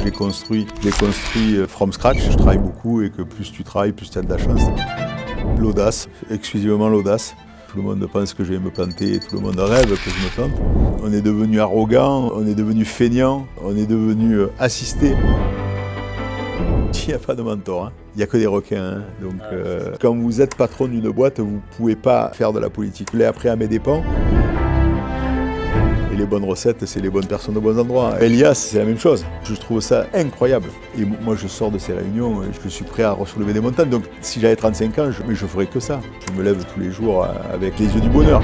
j'ai construit from scratch. Je travaille beaucoup et que plus tu travailles, plus tu as de la chance. L'audace, exclusivement l'audace. Tout le monde pense que je vais me planter et tout le monde rêve que je me plante. On est devenu arrogant, on est devenu feignant, on est devenu assisté. Il n'y a pas de mentor, hein. Il n'y a que des requins. Hein. Donc, quand vous êtes patron d'une boîte, vous ne pouvez pas faire de la politique. Vous l'avez appris à mes dépens. Et les bonnes recettes, c'est les bonnes personnes aux bons endroits. Elias, c'est la même chose. Je trouve ça incroyable. Et moi, je sors de ces réunions, je suis prêt à soulever des montagnes. Donc, si j'avais 35 ans, je ferais que ça. Je me lève tous les jours avec les yeux du bonheur.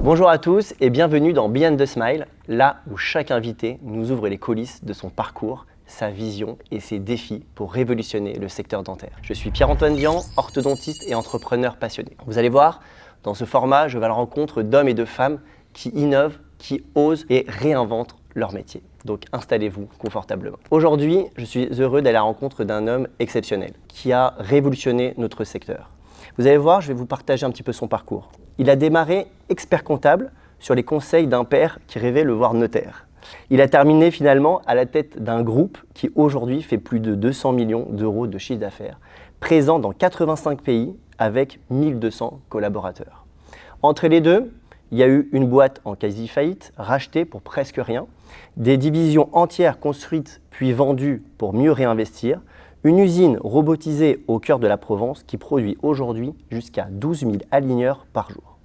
Bonjour à tous et bienvenue dans Beyond the Smile, là où chaque invité nous ouvre les coulisses de son parcours, sa vision et ses défis pour révolutionner le secteur dentaire. Je suis Pierre-Antoine Dian, orthodontiste et entrepreneur passionné. Vous allez voir, dans ce format, je vais à la rencontre d'hommes et de femmes qui innovent, qui osent et réinventent leur métier. Donc installez-vous confortablement. Aujourd'hui, je suis heureux d'aller à la rencontre d'un homme exceptionnel qui a révolutionné notre secteur. Vous allez voir, je vais vous partager un petit peu son parcours. Il a démarré expert comptable sur les conseils d'un père qui rêvait le voir notaire. Il a terminé finalement à la tête d'un groupe qui aujourd'hui fait plus de 200 millions d'euros de chiffre d'affaires, présent dans 85 pays avec 1200 collaborateurs. Entre les deux, il y a eu une boîte en quasi-faillite, rachetée pour presque rien, des divisions entières construites puis vendues pour mieux réinvestir, une usine robotisée au cœur de la Provence qui produit aujourd'hui jusqu'à 12 000 aligneurs par jour.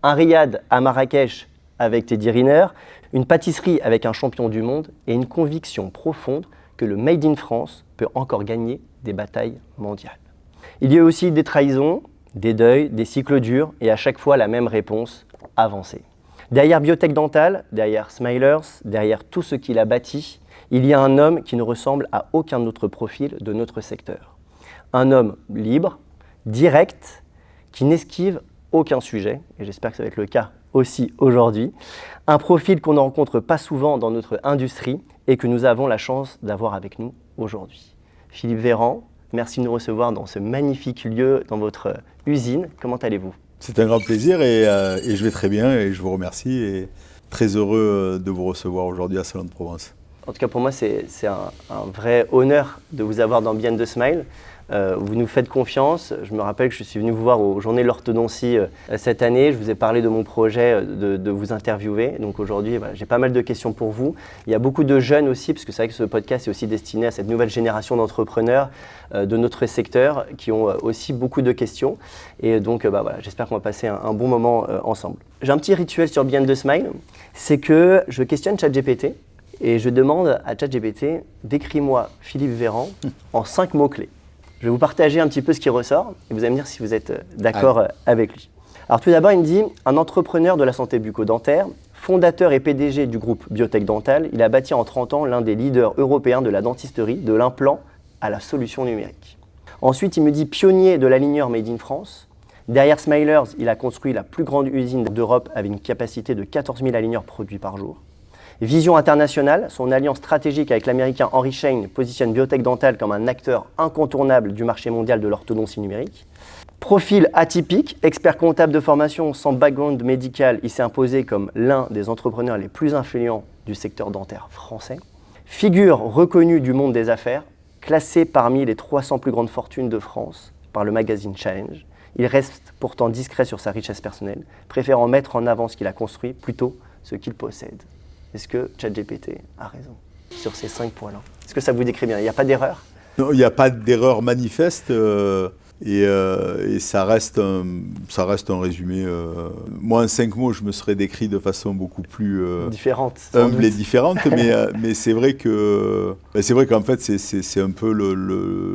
Un riad à Marrakech avec Teddy Riner, une pâtisserie avec un champion du monde et une conviction profonde que le Made in France peut encore gagner des batailles mondiales. Il y a aussi des trahisons, des deuils, des cycles durs et à chaque fois la même réponse, avancer. Derrière Biotech Dental, derrière Smilers, derrière tout ce qu'il a bâti, il y a un homme qui ne ressemble à aucun autre profil de notre secteur. Un homme libre, direct, qui n'esquive aucun sujet, et j'espère que ça va être le cas aussi aujourd'hui. Un profil qu'on ne rencontre pas souvent dans notre industrie et que nous avons la chance d'avoir avec nous aujourd'hui. Philippe Véran, merci de nous recevoir dans ce magnifique lieu, dans votre usine. Comment allez-vous ? C'est un grand plaisir et je vais très bien et je vous remercie et très heureux de vous recevoir aujourd'hui à Salon de Provence. En tout cas, pour moi, c'est un vrai honneur de vous avoir dans Beyond the Smile. Vous nous faites confiance. Je me rappelle que je suis venu vous voir aux Journées de l'orthodontie cette année. Je vous ai parlé de mon projet de vous interviewer. Donc aujourd'hui, voilà, j'ai pas mal de questions pour vous. Il y a beaucoup de jeunes aussi, parce que c'est vrai que ce podcast est aussi destiné à cette nouvelle génération d'entrepreneurs de notre secteur qui ont aussi beaucoup de questions. Et donc, voilà, j'espère qu'on va passer un bon moment ensemble. J'ai un petit rituel sur Beyond the Smile. C'est que je questionne ChatGPT. Et je demande à ChatGPT, décris-moi Philippe Véran en 5 mots-clés. Je vais vous partager un petit peu ce qui ressort et vous allez me dire si vous êtes d'accord avec lui. Alors tout d'abord, il me dit un entrepreneur de la santé bucco-dentaire, fondateur et PDG du groupe Biotech Dental, il a bâti en 30 ans l'un des leaders européens de la dentisterie, de l'implant à la solution numérique. Ensuite, il me dit pionnier de l'aligneur Made in France. Derrière Smilers, il a construit la plus grande usine d'Europe avec une capacité de 14 000 aligneurs produits par jour. Vision internationale, son alliance stratégique avec l'américain Henry Schein positionne Biotech Dental comme un acteur incontournable du marché mondial de l'orthodontie numérique. Profil atypique, expert comptable de formation sans background médical, il s'est imposé comme l'un des entrepreneurs les plus influents du secteur dentaire français. Figure reconnue du monde des affaires, classé parmi les 300 plus grandes fortunes de France par le magazine Challenge. Il reste pourtant discret sur sa richesse personnelle, préférant mettre en avant ce qu'il a construit plutôt ce qu'il possède. Est-ce que ChatGPT a raison sur ces 5 points-là? Est-ce que ça vous décrit bien? Il n'y a pas d'erreur? Non, il n'y a pas d'erreur manifeste et ça reste un résumé. Moi, en 5 mots, je me serais décrit de façon beaucoup plus différente, humble et différente, mais c'est vrai qu'en fait, c'est un peu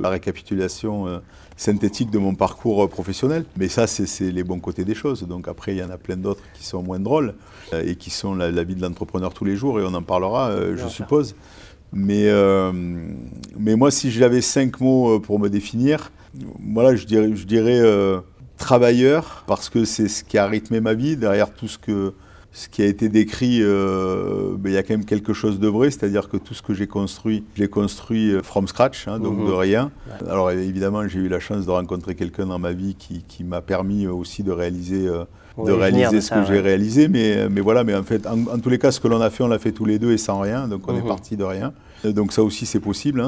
la récapitulation synthétique de mon parcours professionnel. Mais ça, c'est les bons côtés des choses. Donc après, il y en a plein d'autres qui sont moins drôles et qui sont la vie de l'entrepreneur tous les jours, et on en parlera, je suppose. Mais moi, si j'avais 5 mots pour me définir, voilà, je dirais travailleur, parce que c'est ce qui a rythmé ma vie. Derrière tout ce que ce qui a été décrit, il y a quand même quelque chose de vrai, c'est-à-dire que tout ce que j'ai construit, je l'ai construit from scratch, donc de rien. Ouais. Alors évidemment, j'ai eu la chance de rencontrer quelqu'un dans ma vie qui m'a permis aussi de réaliser ce que j'ai réalisé, mais en fait, en tous les cas, ce que l'on a fait, on l'a fait tous les deux et sans rien, donc on est parti de rien. Donc ça aussi c'est possible,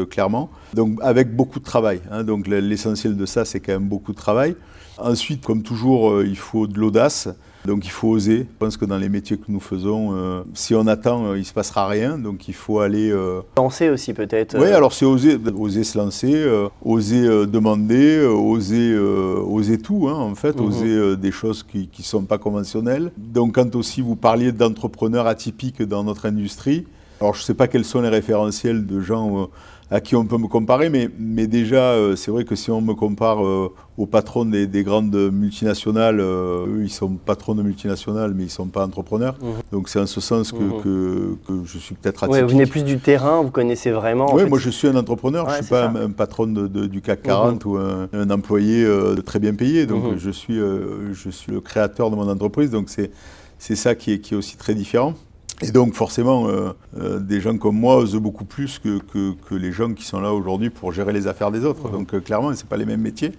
clairement. Donc avec beaucoup de travail, donc l'essentiel de ça c'est quand même beaucoup de travail. Ensuite, comme toujours, il faut de l'audace, donc il faut oser. Je pense que dans les métiers que nous faisons, si on attend, il ne se passera rien, donc il faut aller... Lancer aussi peut-être. Oui, alors c'est oser se lancer, oser demander, oser tout, en fait, oser des choses qui ne sont pas conventionnelles. Donc quand aussi vous parliez d'entrepreneurs atypiques dans notre industrie, alors je ne sais pas quels sont les référentiels de gens à qui on peut me comparer, mais déjà, c'est vrai que si on me compare aux patrons des grandes multinationales, eux, ils sont patrons de multinationales, mais ils ne sont pas entrepreneurs. Donc c'est en ce sens que je suis peut-être atypique. Ouais, vous venez plus du terrain, vous connaissez vraiment. Oui, moi je suis un entrepreneur, je ne suis pas un patron du CAC 40 ou un employé très bien payé. Donc je suis le créateur de mon entreprise, donc c'est ça qui est aussi très différent. Et donc forcément, des gens comme moi osent beaucoup plus que les gens qui sont là aujourd'hui pour gérer les affaires des autres. Donc clairement, ce n'est pas les mêmes métiers.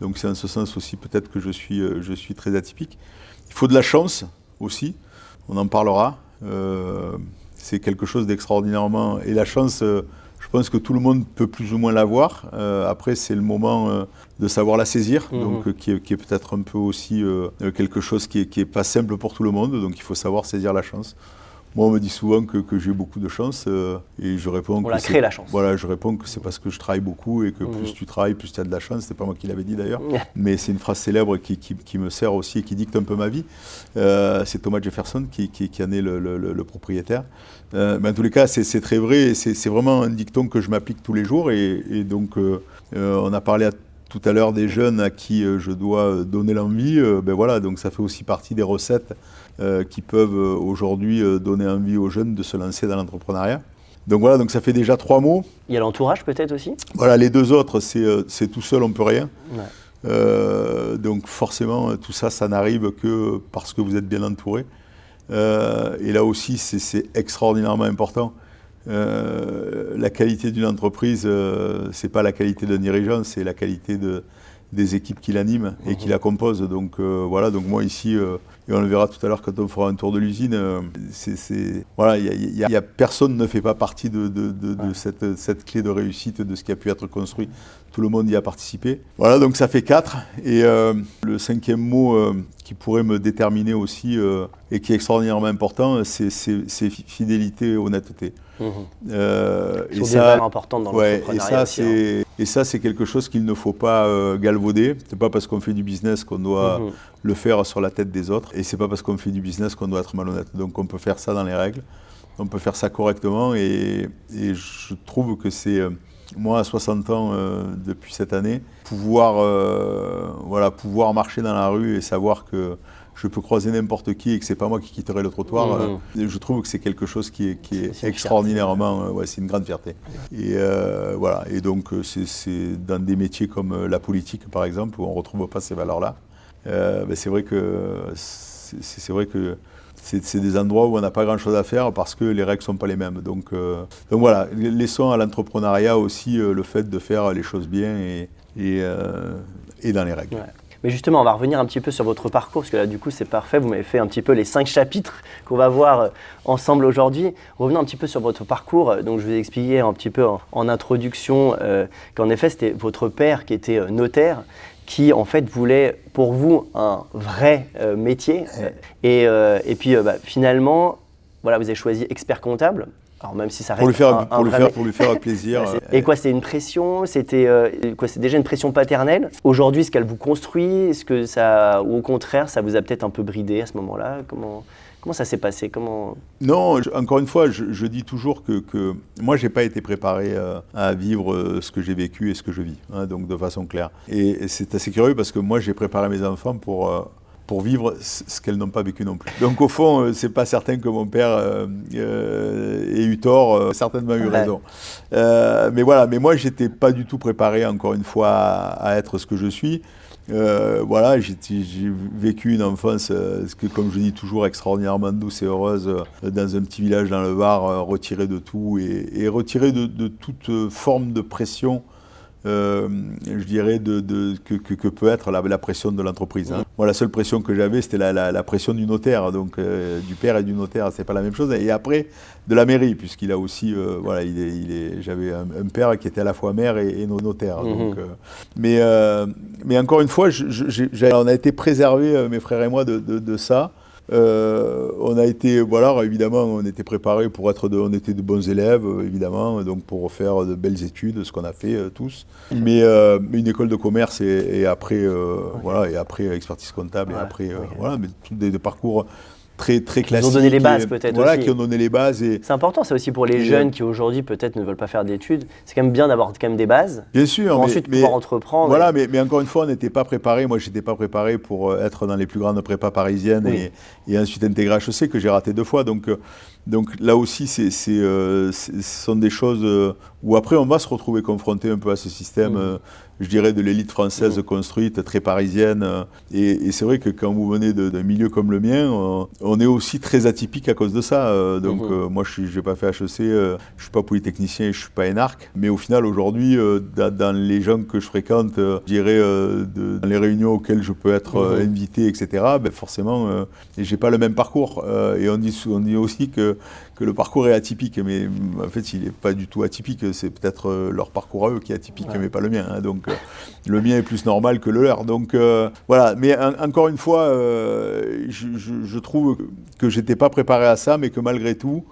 Donc c'est en ce sens aussi peut-être que je suis très atypique. Il faut de la chance aussi, on en parlera. C'est quelque chose d'extraordinairement... Et la chance, je pense que tout le monde peut plus ou moins l'avoir. Après, c'est le moment de savoir la saisir, donc qui est peut-être un peu aussi quelque chose qui est pas simple pour tout le monde. Donc il faut savoir saisir la chance. Moi, on me dit souvent que j'ai beaucoup de chance et je réponds on l'a créé la chance. Voilà, je réponds que c'est parce que je travaille beaucoup et que plus tu travailles, plus tu as de la chance. C'est pas moi qui l'avais dit d'ailleurs, mais c'est une phrase célèbre qui me sert aussi et qui dicte un peu ma vie. C'est Thomas Jefferson qui en est le propriétaire. Mais en tous les cas, c'est très vrai et c'est vraiment un dicton que je m'applique tous les jours et donc on a parlé tout à l'heure des jeunes à qui je dois donner l'envie, voilà, donc ça fait aussi partie des recettes qui peuvent aujourd'hui donner envie aux jeunes de se lancer dans l'entrepreneuriat. Donc voilà, donc ça fait déjà 3 mots. Il y a l'entourage peut-être aussi ? Voilà, les 2 autres, c'est tout seul, on ne peut rien. Ouais. Donc forcément, tout ça, ça n'arrive que parce que vous êtes bien entouré. Et là aussi, c'est extraordinairement important. La qualité d'une entreprise, c'est pas la qualité d'un dirigeant, c'est la qualité des équipes qui l'animent et qui la composent. Donc voilà, donc moi ici, et on le verra tout à l'heure quand on fera un tour de l'usine, voilà, personne ne fait pas partie de cette clé de réussite de ce qui a pu être construit. Tout le monde y a participé. Voilà, donc ça fait 4. Et le 5e mot qui pourrait me déterminer aussi et qui est extraordinairement important, c'est fidélité et honnêteté. Des valeurs importantes dans l'entrepreneuriat aussi. Et ça, c'est quelque chose qu'il ne faut pas galvauder. C'est pas parce qu'on fait du business qu'on doit le faire sur la tête des autres. Et c'est pas parce qu'on fait du business qu'on doit être malhonnête. Donc on peut faire ça dans les règles. On peut faire ça correctement. Et je trouve que c'est... moi, à 60 ans, depuis cette année, pouvoir marcher dans la rue et savoir que je peux croiser n'importe qui et que c'est pas moi qui quitterai le trottoir, je trouve que c'est quelque chose qui est extraordinairement... c'est une grande fierté. Et voilà. Et donc, c'est dans des métiers comme la politique, par exemple, où on ne retrouve pas ces valeurs-là. C'est vrai que c'est des endroits où on n'a pas grand-chose à faire parce que les règles ne sont pas les mêmes. Donc voilà, laissons à l'entrepreneuriat aussi le fait de faire les choses bien et dans les règles. Ouais. Mais justement, on va revenir un petit peu sur votre parcours, parce que là, du coup, c'est parfait. Vous m'avez fait un petit peu les 5 chapitres qu'on va voir ensemble aujourd'hui. Revenons un petit peu sur votre parcours. Donc, je vous ai expliqué un petit peu en introduction qu'en effet, c'était votre père qui était notaire, qui en fait voulait pour vous un vrai métier. Et puis finalement, voilà, vous avez choisi expert comptable. Alors même si ça reste pour lui faire plaisir. Et quoi, c'est une pression, c'est déjà une pression paternelle. Aujourd'hui, est-ce qu'elle vous construit, ou au contraire, ça vous a peut-être un peu bridé à ce moment-là ? Comment ça s'est passé ? Non, encore une fois, je dis toujours que moi, j'ai pas été préparé à vivre ce que j'ai vécu et ce que je vis, donc de façon claire. Et c'est assez curieux parce que moi, j'ai préparé mes enfants pour vivre ce qu'elles n'ont pas vécu non plus. Donc au fond, c'est pas certain que mon père ait eu tort, certainement eu raison. Mais voilà, mais moi j'étais pas du tout préparé, encore une fois, à être ce que je suis. Voilà, j'ai vécu une enfance, comme je dis toujours, extraordinairement douce et heureuse, dans un petit village dans le Var, retiré de tout et retiré de toute forme de pression. Je dirais que peut être la pression de l'entreprise. Hein. Moi, la seule pression que j'avais, c'était la pression du notaire, donc du père et du notaire, c'est pas la même chose. Et après, de la mairie, puisqu'il a aussi, voilà, j'avais un père qui était à la fois maire et notaire. Donc, mais encore une fois, on a été préservés, mes frères et moi, de ça. On a été, voilà, évidemment, on était préparés pour on était de bons élèves, évidemment, donc pour faire de belles études, ce qu'on a fait tous. Mais une école de commerce et après, voilà, et après expertise comptable, et après, voilà, mais tous des parcours très classiques. Ils ont donné les bases peut-être voilà, aussi. Qui ont donné les bases. C'est important ça aussi pour les jeunes qui aujourd'hui peut-être ne veulent pas faire d'études. C'est quand même bien d'avoir quand même des bases. Bien sûr. Pour ensuite pouvoir entreprendre. Voilà, mais encore une fois, on n'était pas préparé. Moi, je n'étais pas préparé pour être dans les plus grandes prépas parisiennes et ensuite intégrer HEC que j'ai raté 2 fois. Donc là aussi, ce sont des choses où après on va se retrouver confronté un peu à ce système. Je dirais de l'élite française construite, très parisienne. Et c'est vrai que quand vous venez d'un milieu comme le mien, on est aussi très atypique à cause de ça. Moi, je n'ai pas fait HEC, je ne suis pas polytechnicien, je ne suis pas énarque. Mais au final, aujourd'hui, dans les gens que je fréquente, je dirais dans les réunions auxquelles je peux être invité, etc., ben forcément, je n'ai pas le même parcours. Et on dit aussi que le parcours est atypique, mais en fait, il n'est pas du tout atypique. C'est peut-être leur parcours à eux qui est atypique, mais pas le mien. Hein. Donc, le mien est plus normal que le leur. Donc, voilà. Mais encore une fois, je trouve que je n'étais pas préparé à ça, mais que malgré tout,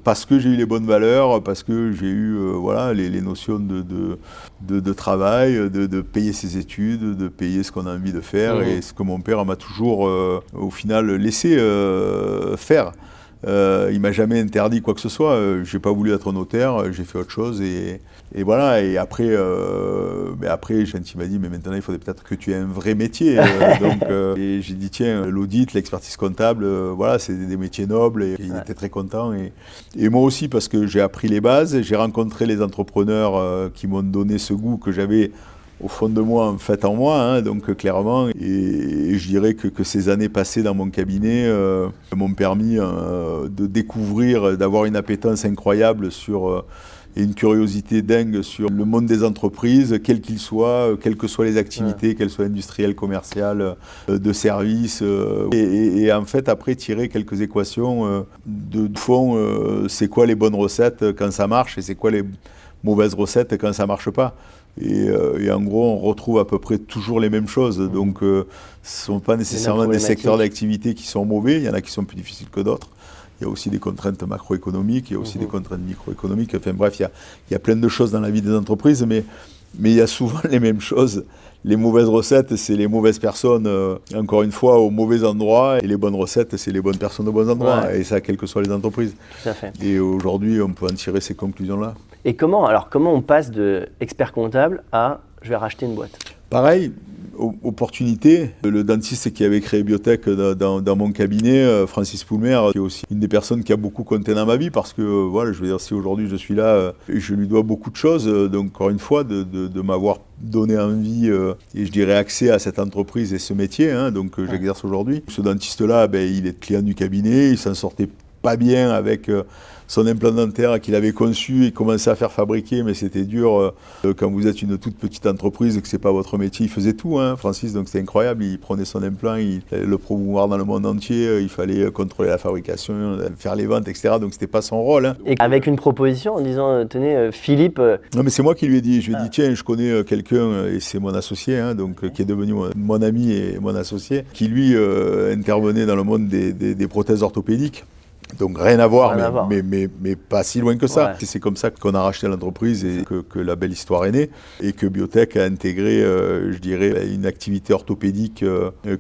parce que j'ai eu les bonnes valeurs, parce que j'ai eu voilà, les notions de travail, de payer ses études, de payer ce qu'on a envie de faire, et ce que mon père m'a toujours, au final, laissé faire. Il m'a jamais interdit quoi que ce soit. J'ai pas voulu être notaire, j'ai fait autre chose et voilà. Et après, Chanty m'a dit mais maintenant il faudrait peut-être que tu aies un vrai métier. Et j'ai dit tiens, l'audit, l'expertise comptable, voilà, c'est des métiers nobles et il était très content et moi aussi parce que j'ai appris les bases, j'ai rencontré les entrepreneurs qui m'ont donné ce goût que j'avais au fond de moi, en fait, en moi, hein, donc clairement. Et je dirais que ces années passées dans mon cabinet m'ont permis de découvrir, d'avoir une appétence incroyable et une curiosité dingue sur le monde des entreprises, quel qu'il soit, quelles que soient les activités, qu'elles soient industrielles, commerciales, de services. Et en fait, après, tirer quelques équations de fond, c'est quoi les bonnes recettes quand ça marche et c'est quoi les mauvaises recettes quand ça ne marche pas. Et en gros, on retrouve à peu près toujours les mêmes choses. Donc, ce ne sont pas nécessairement des secteurs d'activité qui sont mauvais. Il y en a qui sont plus difficiles que d'autres. Il y a aussi des contraintes macroéconomiques, il y a aussi des contraintes microéconomiques. Enfin bref, il y a plein de choses dans la vie des entreprises, mais il y a souvent les mêmes choses. Les mauvaises recettes, c'est les mauvaises personnes, encore une fois, au mauvais endroit. Et les bonnes recettes, c'est les bonnes personnes au bons endroits. Ouais. Et ça, quelles que soient les entreprises. Tout à fait. Et aujourd'hui, on peut en tirer ces conclusions-là. Et comment on passe de expert comptable à « je vais racheter une boîte » ? Pareil, opportunité. Le dentiste qui avait créé Biotech dans mon cabinet, Francis Poulmer, qui est aussi une des personnes qui a beaucoup compté dans ma vie parce que, voilà, je veux dire, si aujourd'hui je suis là, je lui dois beaucoup de choses. Donc, encore une fois, de m'avoir donné envie et je dirais accès à cette entreprise et ce métier donc, que j'exerce aujourd'hui. Ce dentiste-là, il est client du cabinet, il s'en sortait pas bien avec son implant dentaire qu'il avait conçu et commençait à faire fabriquer, mais c'était dur quand vous êtes une toute petite entreprise et que c'est pas votre métier. Il faisait tout, Francis, donc c'était incroyable. Il prenait son implant, il fallait le promouvoir dans le monde entier, il fallait contrôler la fabrication, faire les ventes, etc. Donc c'était pas son rôle. Et avec une proposition en disant, tenez, Philippe... Non, mais c'est moi qui lui ai dit. Je lui ai dit, tiens, je connais quelqu'un, et c'est mon associé, qui est devenu mon ami et mon associé, qui lui intervenait dans le monde des prothèses orthopédiques. Donc rien à voir, mais pas si loin que ça. Ouais. C'est comme ça qu'on a racheté l'entreprise et que la belle histoire est née. Et que Biotech a intégré, je dirais, une activité orthopédique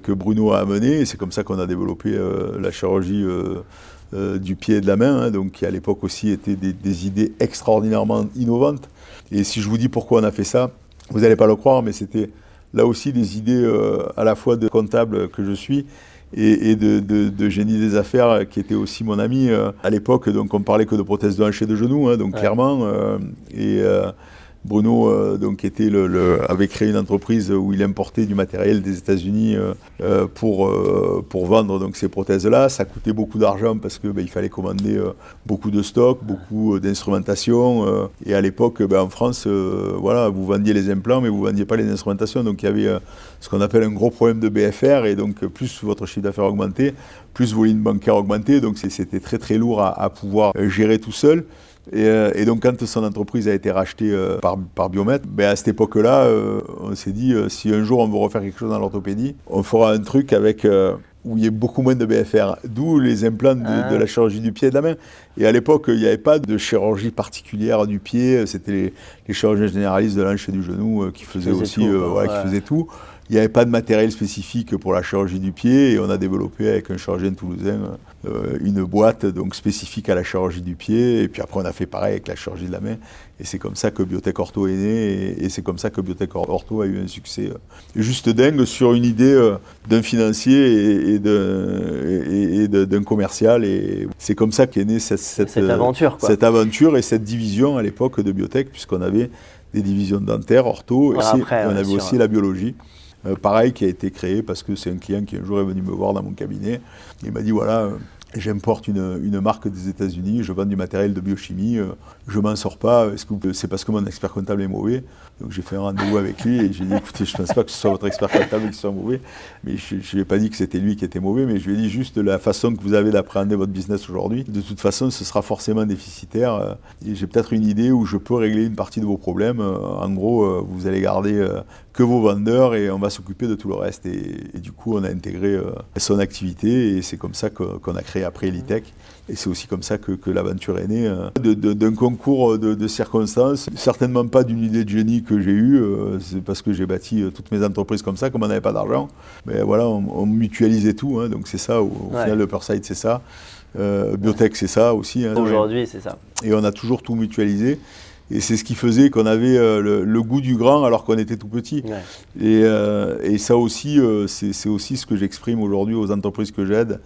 que Bruno a amenée. Et c'est comme ça qu'on a développé la chirurgie du pied et de la main, donc qui à l'époque aussi étaient des idées extraordinairement innovantes. Et si je vous dis pourquoi on a fait ça, vous n'allez pas le croire, mais c'était là aussi des idées à la fois de comptable que je suis, et de génie des affaires qui était aussi mon ami à l'époque. Donc on parlait que de prothèses de hanche et de genou, donc clairement. Bruno donc avait créé une entreprise où il importait du matériel des États-Unis pour vendre donc ces prothèses-là. Ça coûtait beaucoup d'argent parce que il fallait commander beaucoup de stocks, beaucoup d'instrumentation. Et à l'époque, en France, vous vendiez les implants, mais vous vendiez pas les instrumentations. Donc il y avait ce qu'on appelle un gros problème de BFR. Et donc plus votre chiffre d'affaires augmentait, plus vos lignes bancaires augmentaient. Donc c'était très très lourd à pouvoir gérer tout seul. Et donc quand son entreprise a été rachetée par Biomet, à cette époque-là, on s'est dit si un jour on veut refaire quelque chose dans l'orthopédie, on fera un truc avec où il y ait beaucoup moins de BFR, d'où les implants de la chirurgie du pied et de la main. Et à l'époque, il n'y avait pas de chirurgie particulière du pied, c'était les chirurgiens généralistes de l'hanche et du genou qui faisaient aussi qui faisaient tout. Il n'y avait pas de matériel spécifique pour la chirurgie du pied et on a développé avec un chirurgien toulousain une boîte donc spécifique à la chirurgie du pied. Et puis après, on a fait pareil avec la chirurgie de la main. Et c'est comme ça que Biotech Ortho est né et c'est comme ça que Biotech Ortho a eu un succès juste dingue sur une idée d'un financier et d'un commercial. Et c'est comme ça qu'est née cette aventure, cette aventure et cette division à l'époque de Biotech, puisqu'on avait des divisions dentaires, ortho, et on avait aussi la biologie. Pareil, qui a été créé parce que c'est un client qui un jour est venu me voir dans mon cabinet. Il m'a dit voilà, j'importe une marque des États-Unis, je vends du matériel de biochimie, je m'en sors pas, c'est parce que mon expert comptable est mauvais. Donc j'ai fait un rendez-vous avec lui et j'ai dit écoutez, je ne pense pas que ce soit votre expert comptable qui soit mauvais, mais je ne lui ai pas dit que c'était lui qui était mauvais, mais je lui ai dit juste la façon que vous avez d'appréhender votre business aujourd'hui, de toute façon ce sera forcément déficitaire et j'ai peut-être une idée où je peux régler une partie de vos problèmes. En gros, vous allez garder que vos vendeurs et on va s'occuper de tout le reste. Et du coup, on a intégré son activité et c'est comme ça qu'on a créé après Elitech. Et c'est aussi comme ça que l'aventure est née, d'un concours de circonstances, certainement pas d'une idée de génie que j'ai eue, c'est parce que j'ai bâti toutes mes entreprises comme ça, comme on n'avait pas d'argent. Mais voilà, on mutualisait tout, hein, donc c'est ça, au final, le Upperside, c'est ça. Biotech, c'est ça aussi. Hein, aujourd'hui, c'est ça. Et on a toujours tout mutualisé. Et c'est ce qui faisait qu'on avait le goût du grand alors qu'on était tout petit. Ouais. Et ça aussi, c'est aussi ce que j'exprime aujourd'hui aux entreprises que j'aide,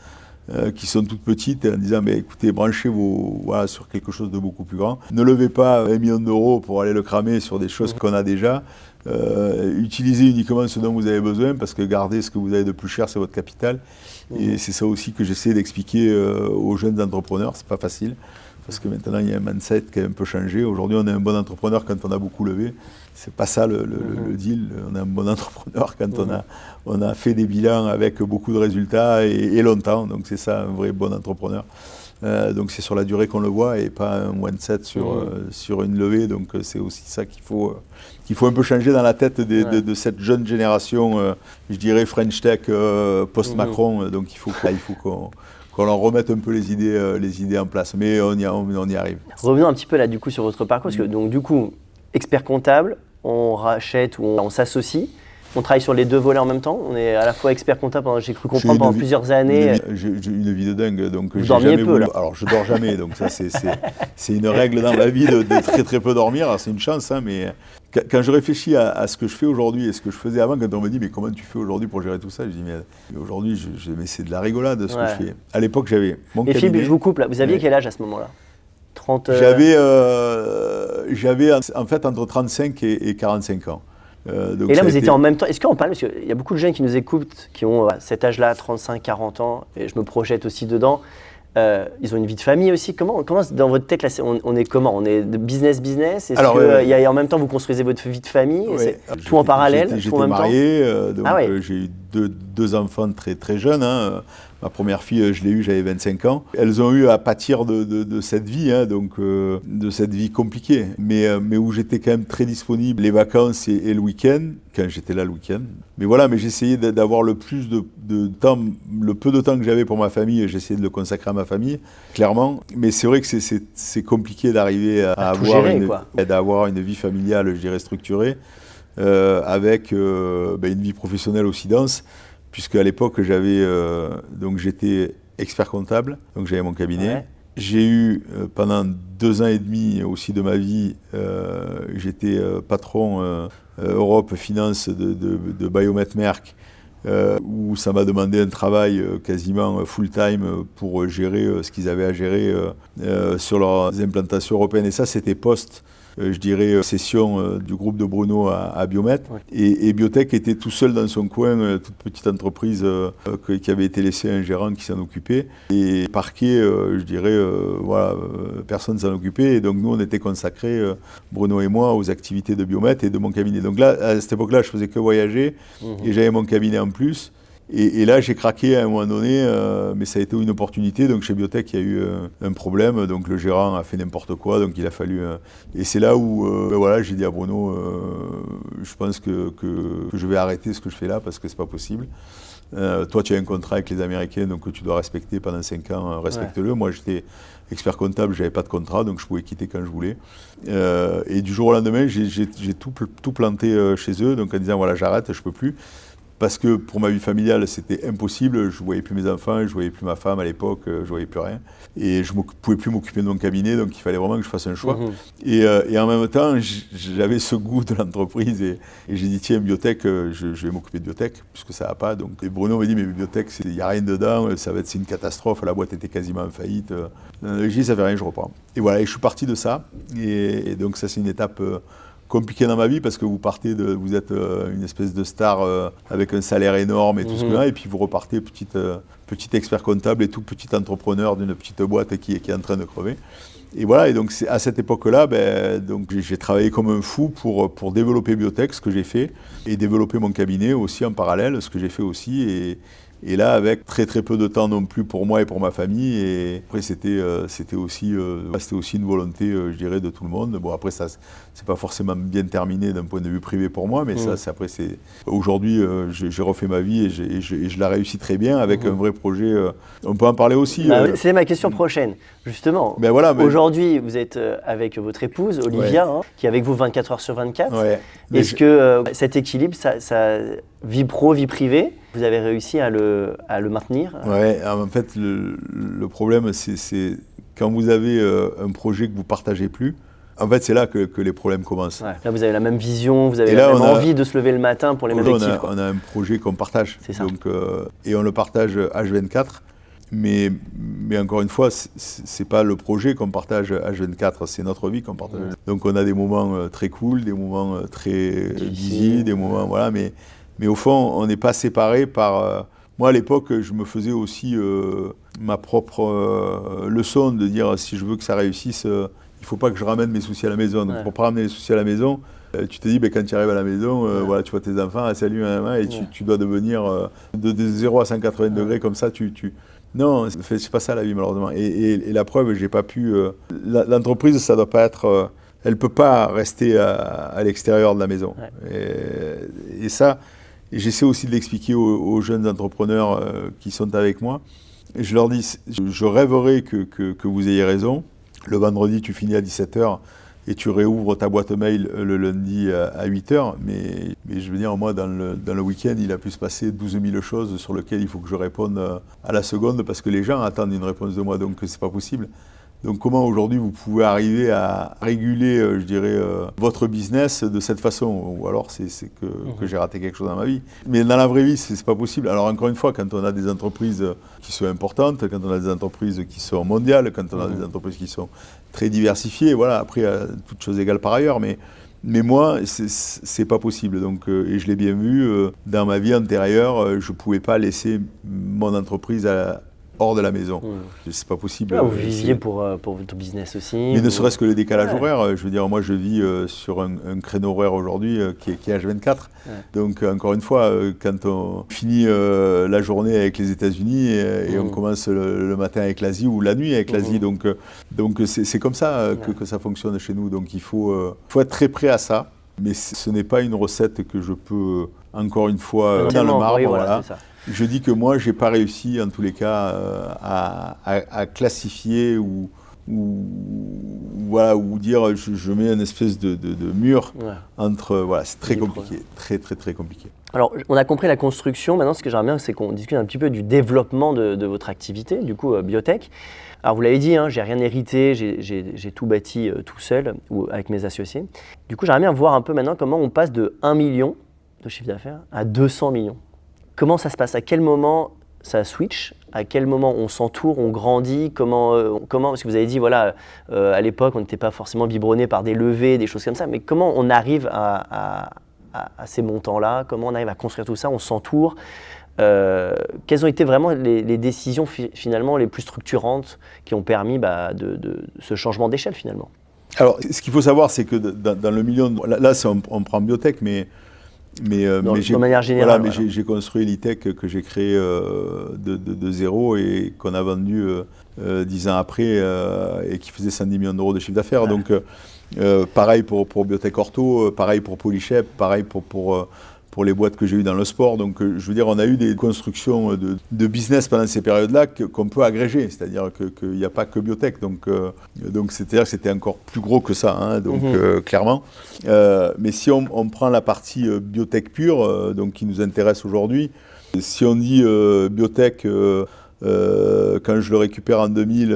qui sont toutes petites, en disant écoutez, branchez-vous sur quelque chose de beaucoup plus grand. Ne levez pas 1 million d'euros pour aller le cramer sur des choses qu'on a déjà. Utilisez uniquement ce dont vous avez besoin, parce que garder ce que vous avez de plus cher, c'est votre capital. Et c'est ça aussi que j'essaie d'expliquer aux jeunes entrepreneurs. C'est pas facile. Parce que maintenant, il y a un mindset qui a un peu changé. Aujourd'hui, on est un bon entrepreneur quand on a beaucoup levé. C'est pas ça le deal. On est un bon entrepreneur quand on a fait des bilans avec beaucoup de résultats et longtemps. Donc, c'est ça, un vrai bon entrepreneur. Donc, c'est sur la durée qu'on le voit et pas un one-set sur une levée. Donc, c'est aussi ça qu'il faut un peu changer dans la tête de cette jeune génération, je dirais French Tech post-Macron. Donc, il faut qu'on leur remette un peu les idées en place. Mais on y arrive. Revenons un petit peu là du coup sur votre parcours, parce que donc du coup, expert comptable, on rachète ou on s'associe, on travaille sur les deux volets en même temps, on est à la fois expert comptable, j'ai cru comprendre pendant plusieurs années. J'ai une vie de dingue, donc vous dormiez peu là. Alors je dors jamais, donc ça c'est une règle dans ma vie de très très peu dormir, alors c'est une chance, hein, mais quand je réfléchis à ce que je fais aujourd'hui et ce que je faisais avant, quand on me dit mais comment tu fais aujourd'hui pour gérer tout ça, je dis mais aujourd'hui mais c'est de la rigolade ce que je fais. À l'époque j'avais mon cabinet. Philippe, je vous coupe là, vous aviez quel âge à ce moment-là? 30 J'avais en fait entre 35 et 45 ans. Donc et là, vous étiez en même temps. Est-ce qu'on parle, parce qu'il y a beaucoup de jeunes qui nous écoutent, qui ont cet âge-là, 35, 40 ans, et je me projette aussi dedans. Ils ont une vie de famille aussi. Comment dans votre tête, là, on est comment? On est de business? Est-ce que en même temps, vous construisez votre vie de famille? Ouais, tout en parallèle? J'étais marié, donc j'ai eu deux enfants très, très jeunes. Hein. Ma première fille, je l'ai eue, j'avais 25 ans. Elles ont eu à pâtir de cette vie, hein, donc de cette vie compliquée, mais où j'étais quand même très disponible les vacances et le week-end, quand j'étais là le week-end. Mais voilà, mais j'essayais d'avoir le plus de temps, le peu de temps que j'avais pour ma famille, j'essayais de le consacrer à ma famille, clairement. Mais c'est vrai que c'est compliqué d'arriver à d'avoir une vie familiale, je dirais, structurée, avec une vie professionnelle aussi dense. Puisque à l'époque j'étais expert comptable, donc j'avais mon cabinet. Ouais. J'ai eu pendant 2 ans et demi aussi de ma vie, j'étais patron Europe Finance de Biomet Merck, où ça m'a demandé un travail quasiment full-time pour gérer ce qu'ils avaient à gérer sur leurs implantations européennes. Et ça, c'était post je dirais, cession du groupe de Bruno à Biomet. Ouais. Et Biotech était tout seul dans son coin, toute petite entreprise qui avait été laissée à un gérant qui s'en occupait. Et Parquet, je dirais, voilà, personne s'en occupait. Et donc nous, on était consacrés, Bruno et moi, aux activités de Biomet et de mon cabinet. Donc là, à cette époque-là, je faisais que voyager et j'avais mon cabinet en plus. Et là, j'ai craqué à un moment donné, mais ça a été une opportunité. Donc chez Biotech, il y a eu un problème. Donc le gérant a fait n'importe quoi. Donc il a fallu. Et c'est là où voilà, j'ai dit à Bruno, je pense que je vais arrêter ce que je fais là parce que c'est pas possible. Toi, tu as un contrat avec les Américains, donc que tu dois respecter pendant 5 ans, respecte-le. Ouais. Moi, j'étais expert comptable, j'avais pas de contrat, donc je pouvais quitter quand je voulais. Et du jour au lendemain, j'ai tout planté chez eux, donc en disant voilà, j'arrête, je peux plus. Parce que pour ma vie familiale, c'était impossible. Je ne voyais plus mes enfants, je ne voyais plus ma femme à l'époque, je ne voyais plus rien. Et je ne pouvais plus m'occuper de mon cabinet, donc il fallait vraiment que je fasse un choix. Et en même temps, j'avais ce goût de l'entreprise et j'ai dit, tiens, Biotech, je vais m'occuper de Biotech, puisque ça ne va pas. Donc, et Bruno m'a dit, mais Biotech, il n'y a rien dedans, c'est une catastrophe, la boîte était quasiment en faillite. J'ai dit, ça ne fait rien, je reprends. Et voilà, et je suis parti de ça. Et donc ça, c'est une étape compliqué dans ma vie parce que vous êtes une espèce de star avec un salaire énorme et tout ce que là, et puis vous repartez petit expert comptable et tout petit entrepreneur d'une petite boîte qui est en train de crever. Et voilà, et donc c'est à cette époque-là, donc j'ai travaillé comme un fou pour développer Biotech, ce que j'ai fait, et développer mon cabinet aussi en parallèle, ce que j'ai fait aussi. Et là, avec très très peu de temps non plus pour moi et pour ma famille. Et après, c'était aussi une volonté, je dirais, de tout le monde. Bon, après, ça, c'est pas forcément bien terminé d'un point de vue privé pour moi, mais ça, c'est. Aujourd'hui, j'ai refait ma vie et je la réussis très bien avec un vrai projet. On peut en parler aussi. C'est ma question prochaine, justement. Ben voilà, aujourd'hui, vous êtes avec votre épouse, Olivia, qui est avec vous 24 heures sur 24. Ouais. Est-ce que cet équilibre, ça vie pro, vie privée, vous avez réussi à le maintenir? Ouais, en fait, le problème, c'est quand vous avez un projet que vous ne partagez plus, en fait, c'est là que les problèmes commencent. Ouais. Là, vous avez la même vision, vous avez la même envie de se lever le matin pour les mêmes objectifs. On a un projet qu'on partage, c'est ça. Donc, et on le partage H24, mais encore une fois, c'est pas le projet qu'on partage H24, c'est notre vie qu'on partage. Donc, on a des moments très cool, des moments très busy, des moments, voilà, mais au fond, on n'est pas séparés par... moi, à l'époque, je me faisais aussi ma propre leçon de dire si je veux que ça réussisse, il ne faut pas que je ramène mes soucis à la maison. Donc, pour ne pas ramener les soucis à la maison, tu te dis, quand tu arrives à la maison, voilà, tu vois tes enfants, salut, et tu dois devenir de 0 à 180 degrés comme ça. Non, c'est pas ça la vie, malheureusement. Et la preuve, j'ai pas pu... l'entreprise, ça doit pas être... elle ne peut pas rester à l'extérieur de la maison. Et ça... Et j'essaie aussi de l'expliquer aux jeunes entrepreneurs qui sont avec moi. Et je leur dis, je rêverais que vous ayez raison. Le vendredi, tu finis à 17h et tu réouvres ta boîte mail le lundi à 8h. Mais je veux dire, moi, dans le week-end, il a pu se passer 12 000 choses sur lesquelles il faut que je réponde à la seconde parce que les gens attendent une réponse de moi, donc c'est pas possible. Donc comment aujourd'hui vous pouvez arriver à réguler, je dirais, votre business de cette façon? Ou alors c'est que j'ai raté quelque chose dans ma vie. Mais dans la vraie vie, c'est pas possible. Alors encore une fois, quand on a des entreprises qui sont importantes, quand on a des entreprises qui sont mondiales, quand on a des entreprises qui sont très diversifiées, voilà, après, toutes choses égales par ailleurs, mais moi, c'est pas possible. Donc, et je l'ai bien vu, dans ma vie antérieure, je pouvais pas laisser mon entreprise hors de la maison. C'est pas possible. Vous viviez pour votre business aussi. Mais ne serait-ce que le décalage horaire. Je veux dire, moi, je vis sur un créneau horaire aujourd'hui qui est H24. Donc, encore une fois, quand on finit la journée avec les États-Unis et on commence le matin avec l'Asie ou la nuit avec l'Asie. Donc c'est comme ça que ça fonctionne chez nous. Donc, il faut être très prêt à ça. Mais ce n'est pas une recette que je peux, encore une fois, dans le marbre. Oui, voilà. Je dis que moi, je n'ai pas réussi, en tous les cas, à classifier ou dire je mets une espèce de mur entre... Voilà, c'est très compliqué, très, très, très compliqué. Alors, on a compris la construction. Maintenant, ce que j'aimerais bien, c'est qu'on discute un petit peu du développement de votre activité, du coup, Biotech. Alors, vous l'avez dit, j'ai rien hérité, j'ai tout bâti tout seul ou avec mes associés. Du coup, j'aimerais bien voir un peu maintenant comment on passe de 1 million de chiffre d'affaires à 200 millions. Comment ça se passe? À quel moment ça switch À quel moment on s'entoure, on grandit, comment parce que vous avez dit, voilà, à l'époque, on n'était pas forcément biberonné par des levées, des choses comme ça, mais comment on arrive à ces montants-là, comment on arrive à construire tout ça, on s'entoure. Quelles ont été vraiment les décisions finalement les plus structurantes qui ont permis de ce changement d'échelle finalement? Alors, ce qu'il faut savoir, c'est que dans le milieu, là on prend biotech, mais de manière générale, voilà, mais j'ai construit l'e-tech que j'ai créé de zéro et qu'on a vendu 10 ans après et qui faisait 110 millions d'euros de chiffre d'affaires. Ouais. Donc, pareil pour Biotech Ortho, pareil pour Polychep, pareil pour les boîtes que j'ai eues dans le sport. Donc, je veux dire, on a eu des constructions de business pendant ces périodes-là qu'on peut agréger. C'est-à-dire qu'il n'y a pas que biotech. Donc c'est-à-dire que c'était encore plus gros que ça, hein, donc, clairement. Mais si on prend la partie biotech pure, donc qui nous intéresse aujourd'hui, si on dit biotech, quand je le récupère en 2000,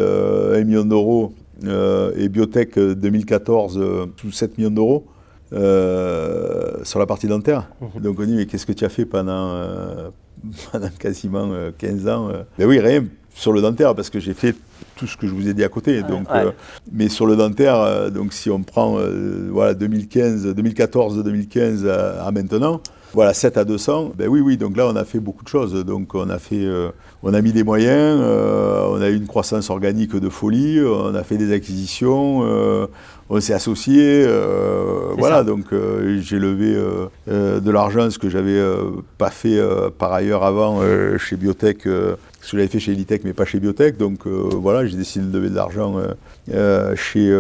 1 million d'euros, et biotech 2014, sous 7 millions d'euros, sur la partie dentaire. Donc on dit, mais qu'est-ce que tu as fait pendant quasiment 15 ans Ben oui, rien sur le dentaire, parce que j'ai fait tout ce que je vous ai dit à côté. Donc, mais sur le dentaire, donc si on prend voilà, 2014-2015 à maintenant, voilà, 7 à 200, ben oui, donc là on a fait beaucoup de choses. Donc on a mis des moyens, on a eu une croissance organique de folie, on a fait des acquisitions, on s'est associés, voilà, donc j'ai levé de l'argent, ce que j'avais pas fait par ailleurs avant chez Biotech, ce que j'avais fait chez Elitech mais pas chez Biotech, donc voilà, j'ai décidé de lever de l'argent chez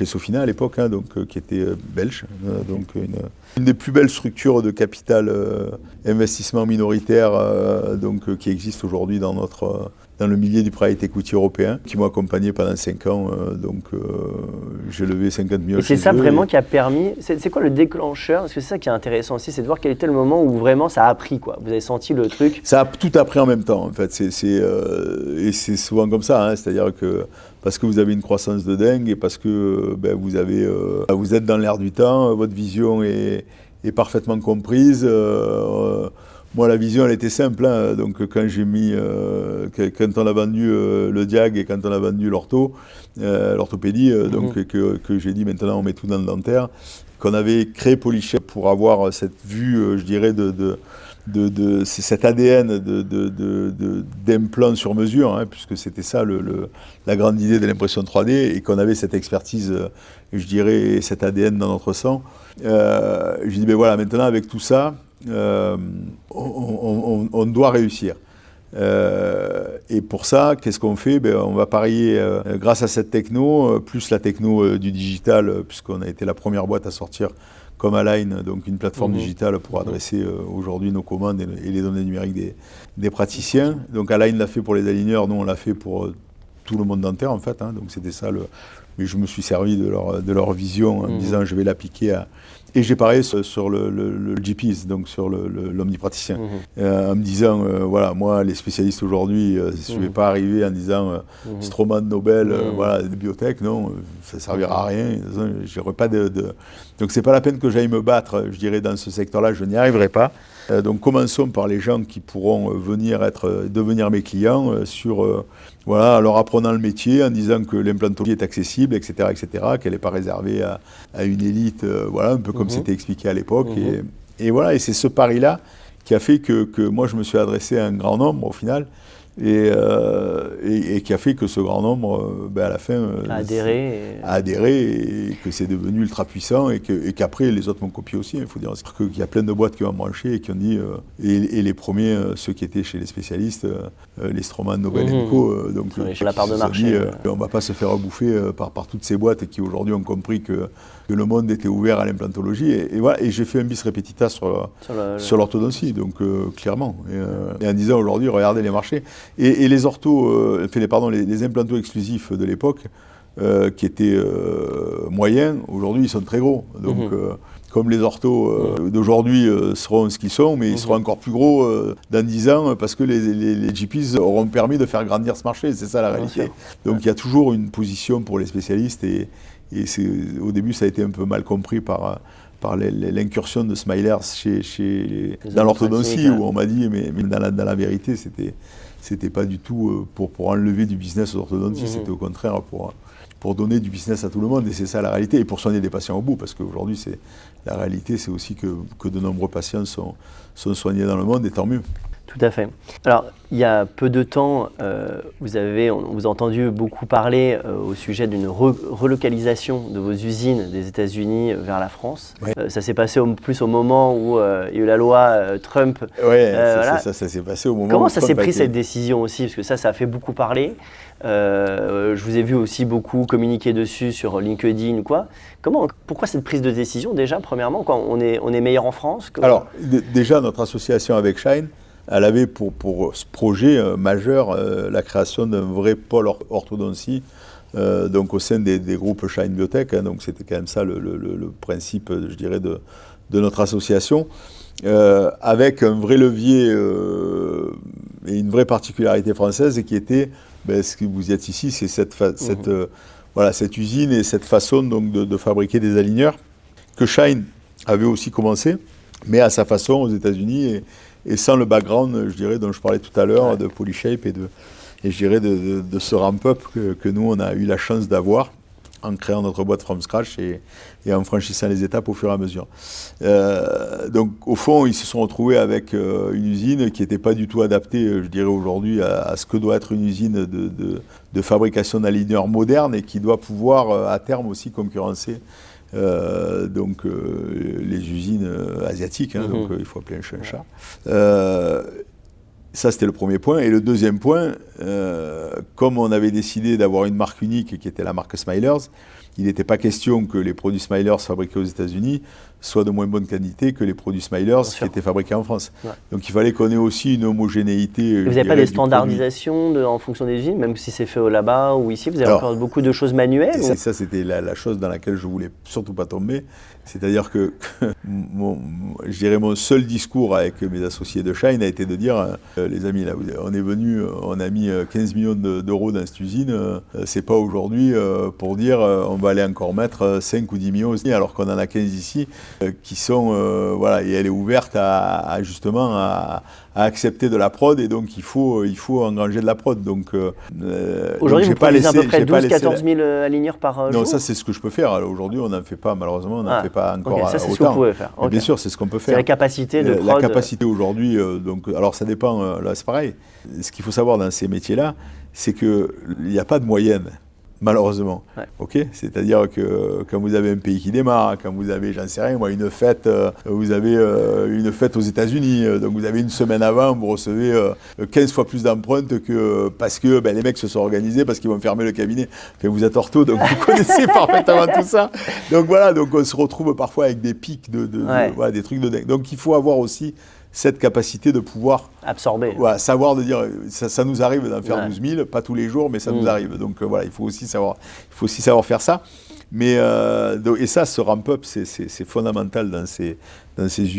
Sofina à l'époque, hein, donc, qui était belge, donc une des plus belles structures de capital investissement minoritaire donc, qui existe aujourd'hui dans le milieu du private equity européen, qui m'ont accompagné pendant 5 ans, donc j'ai levé 50 millions. Et c'est ça vraiment qui a permis, c'est quoi le déclencheur? Parce que c'est ça qui est intéressant aussi, c'est de voir quel était le moment où vraiment ça a pris, quoi. Vous avez senti le truc? Ça a tout appris en même temps, en fait, et c'est souvent comme ça, hein, c'est-à-dire que parce que vous avez une croissance de dingue et parce que vous êtes dans l'air du temps, votre vision est parfaitement comprise. Moi, la vision, elle était simple, hein. Donc quand quand on a vendu le diag et quand on a vendu l'orthopédie, donc que j'ai dit maintenant on met tout dans le dentaire, qu'on avait créé Polychep pour avoir cette vue, je dirais, de cet ADN d'implant sur mesure, hein, puisque c'était ça la grande idée de l'impression 3D, et qu'on avait cette expertise, je dirais, cet ADN dans notre sang. Je dis, voilà, maintenant avec tout ça, on doit réussir. Et pour ça, qu'est-ce qu'on fait? On va parier grâce à cette techno, plus la techno du digital, puisqu'on a été la première boîte à sortir comme Align, donc une plateforme digitale pour adresser aujourd'hui nos commandes et les données numériques des praticiens. Donc Align l'a fait pour les aligneurs, nous on l'a fait pour tout le monde dentaire en fait, hein, donc c'était ça mais je me suis servi de leur vision en me disant je vais l'appliquer à... Et j'ai parié sur le GPs, donc sur l'omnipraticien, en me disant, voilà, moi, les spécialistes aujourd'hui, je ne vais pas arriver en disant Stroman, Nobel, voilà, des biotech, non, ça ne servira à rien, j'aurais pas Donc c'est pas la peine que j'aille me battre, je dirais, dans ce secteur-là, je n'y arriverai pas. Donc commençons par les gens qui pourront devenir mes clients voilà, en leur apprenant le métier, en disant que l'implantologie est accessible, etc., qu'elle n'est pas réservée à une élite, voilà, un peu comme c'était expliqué à l'époque. Et voilà, et c'est ce pari-là qui a fait que moi je me suis adressé à un grand nombre au final, et qui a fait que ce grand nombre, à la fin, a adhéré et que c'est devenu ultra puissant et qu'après les autres m'ont copié aussi. Il faut dire qu'il y a plein de boîtes qui ont branché et qui ont dit, et les premiers, ceux qui étaient chez les spécialistes, les Stroman, Nobel & Co, donc la part de marché, dit, on ne va pas se faire bouffer par toutes ces boîtes qui aujourd'hui ont compris que le monde était ouvert à l'implantologie. Et voilà, et j'ai fait un bis repetita sur l'orthodontie, donc clairement. Et en disant aujourd'hui, regardez les marchés. Et les les implantos exclusifs de l'époque, qui étaient moyens, aujourd'hui ils sont très gros. Donc comme les orthos d'aujourd'hui seront ce qu'ils sont, mais ils seront encore plus gros dans 10 ans parce que les GPs auront permis de faire grandir ce marché, c'est ça la réalité. Donc il y a toujours une position pour les spécialistes et au début ça a été un peu mal compris par l'incursion de Smilers dans l'orthodontie, où on m'a dit mais dans la vérité c'était pas du tout pour enlever du business aux orthodontistes, c'était au contraire pour donner du business à tout le monde, et c'est ça la réalité, et pour soigner des patients au bout, parce qu'aujourd'hui, la réalité, c'est aussi que de nombreux patients sont soignés dans le monde, et tant mieux. Tout à fait. Alors, il y a peu de temps, on vous a entendu beaucoup parler au sujet d'une relocalisation de vos usines des États-Unis vers la France. Ouais. Ça s'est passé plus au moment où il y a eu la loi Trump. Oui, voilà. ça s'est passé au moment Comment où ça Trump s'est a pris été- cette décision aussi? Parce que ça a fait beaucoup parler. Je vous ai vu aussi beaucoup communiquer dessus sur LinkedIn ou quoi. Pourquoi cette prise de décision déjà, premièrement, quand on est meilleur en France? Alors, déjà, notre association avec Shine, elle avait pour ce projet majeur la création d'un vrai pôle orthodontie, donc au sein des groupes Shine Biotech, hein, donc c'était quand même ça le principe, je dirais, de notre association, avec un vrai levier et une vraie particularité française, et qui était, ce que vous êtes ici, c'est cette usine et cette façon donc, de fabriquer des aligneurs, que Shine avait aussi commencé, mais à sa façon aux États-Unis, et sans le background, je dirais, dont je parlais tout à l'heure, de Polyshape et je dirais de ce ramp-up que nous, on a eu la chance d'avoir en créant notre boîte from scratch et en franchissant les étapes au fur et à mesure. Donc, au fond, ils se sont retrouvés avec une usine qui n'était pas du tout adaptée, je dirais, aujourd'hui à ce que doit être une usine de fabrication d'aligneurs moderne, et qui doit pouvoir, à terme aussi, concurrencer les usines asiatiques, hein, donc il faut appeler un chat un chat. Ça, c'était le premier point. Et le deuxième point, comme on avait décidé d'avoir une marque unique qui était la marque Smilers, il n'était pas question que les produits Smilers fabriqués aux États-Unis soient de moins bonne qualité que les produits Smilers qui étaient fabriqués en France. Ouais. Donc il fallait qu'on ait aussi une homogénéité. Vous n'avez pas des standardisations en fonction des usines, même si c'est fait là-bas ou ici? Vous avez encore beaucoup de choses manuelles? Et ça, c'était la chose dans laquelle je ne voulais surtout pas tomber. C'est-à-dire que je dirais mon seul discours avec mes associés de Shine a été de dire les amis, là, on est venu, on a mis 15 millions d'euros dans cette usine, c'est pas aujourd'hui pour dire on va aller encore mettre 5 ou 10 millions aussi, alors qu'on en a 15 ici qui sont, voilà, et elle est ouverte justement à accepter de la prod, et donc il faut engranger de la prod. Donc aujourd'hui, vous produisez à peu près 12-14 000 aligneurs par jour? Non, ça c'est ce que je peux faire. Alors, aujourd'hui, on n'en fait pas, malheureusement, on n'en fait pas encore autant. Ça, c'est ce que vous pouvez faire. Bien sûr, c'est ce qu'on peut faire. C'est la capacité de prod. La capacité aujourd'hui, donc, alors ça dépend, là c'est pareil. Ce qu'il faut savoir dans ces métiers-là, c'est qu'il n'y a pas de moyenne. Malheureusement, okay, c'est-à-dire que quand vous avez un pays qui démarre, quand vous avez, j'en sais rien, moi, une fête, vous avez une fête aux États-Unis, donc vous avez une semaine avant, vous recevez 15 fois plus d'empreintes parce que les mecs se sont organisés, parce qu'ils vont fermer le cabinet. Enfin, vous êtes ortho, donc vous connaissez parfaitement tout ça. Donc voilà, donc on se retrouve parfois avec des pics voilà, des trucs de dingue. Donc il faut avoir aussi cette capacité de pouvoir absorber, savoir de dire ça nous arrive d'en faire 12 000, pas tous les jours, mais ça nous arrive. Donc voilà, il faut aussi savoir faire ça. Mais et ça, ce ramp-up, c'est fondamental dans ces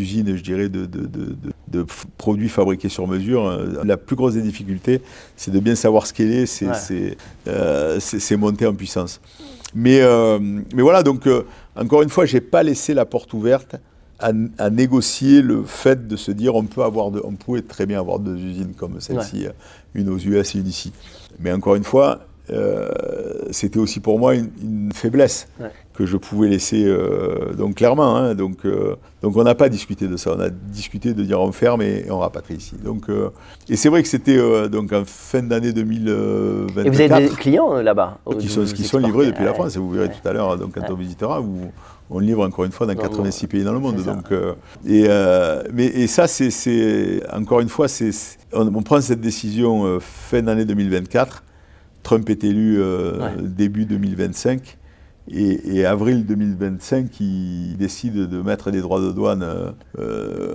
usines, je dirais, de produits fabriqués sur mesure. La plus grosse des difficultés, c'est de bien savoir scaler, c'est monter en puissance. Mais voilà, donc encore une fois, j'ai pas laissé la porte ouverte à négocier le fait de se dire on pouvait très bien avoir deux usines comme celle-ci, une aux US et une ici. Mais encore une fois, c'était aussi pour moi une faiblesse que je pouvais laisser, donc clairement. Hein, donc on n'a pas discuté de ça, on a discuté de dire on ferme et on rapatrie ici. Donc, et c'est vrai que c'était donc en fin d'année 2024. Et vous avez des clients là-bas qui sont livrés depuis la France, et vous verrez tout à l'heure, donc, quand on visitera, on livre encore une fois dans 86 pays dans le monde. Donc, mais ça, c'est encore une fois, on prend cette décision fin d'année 2024. Trump est élu début 2025. Et avril 2025, il décide de mettre des droits de douane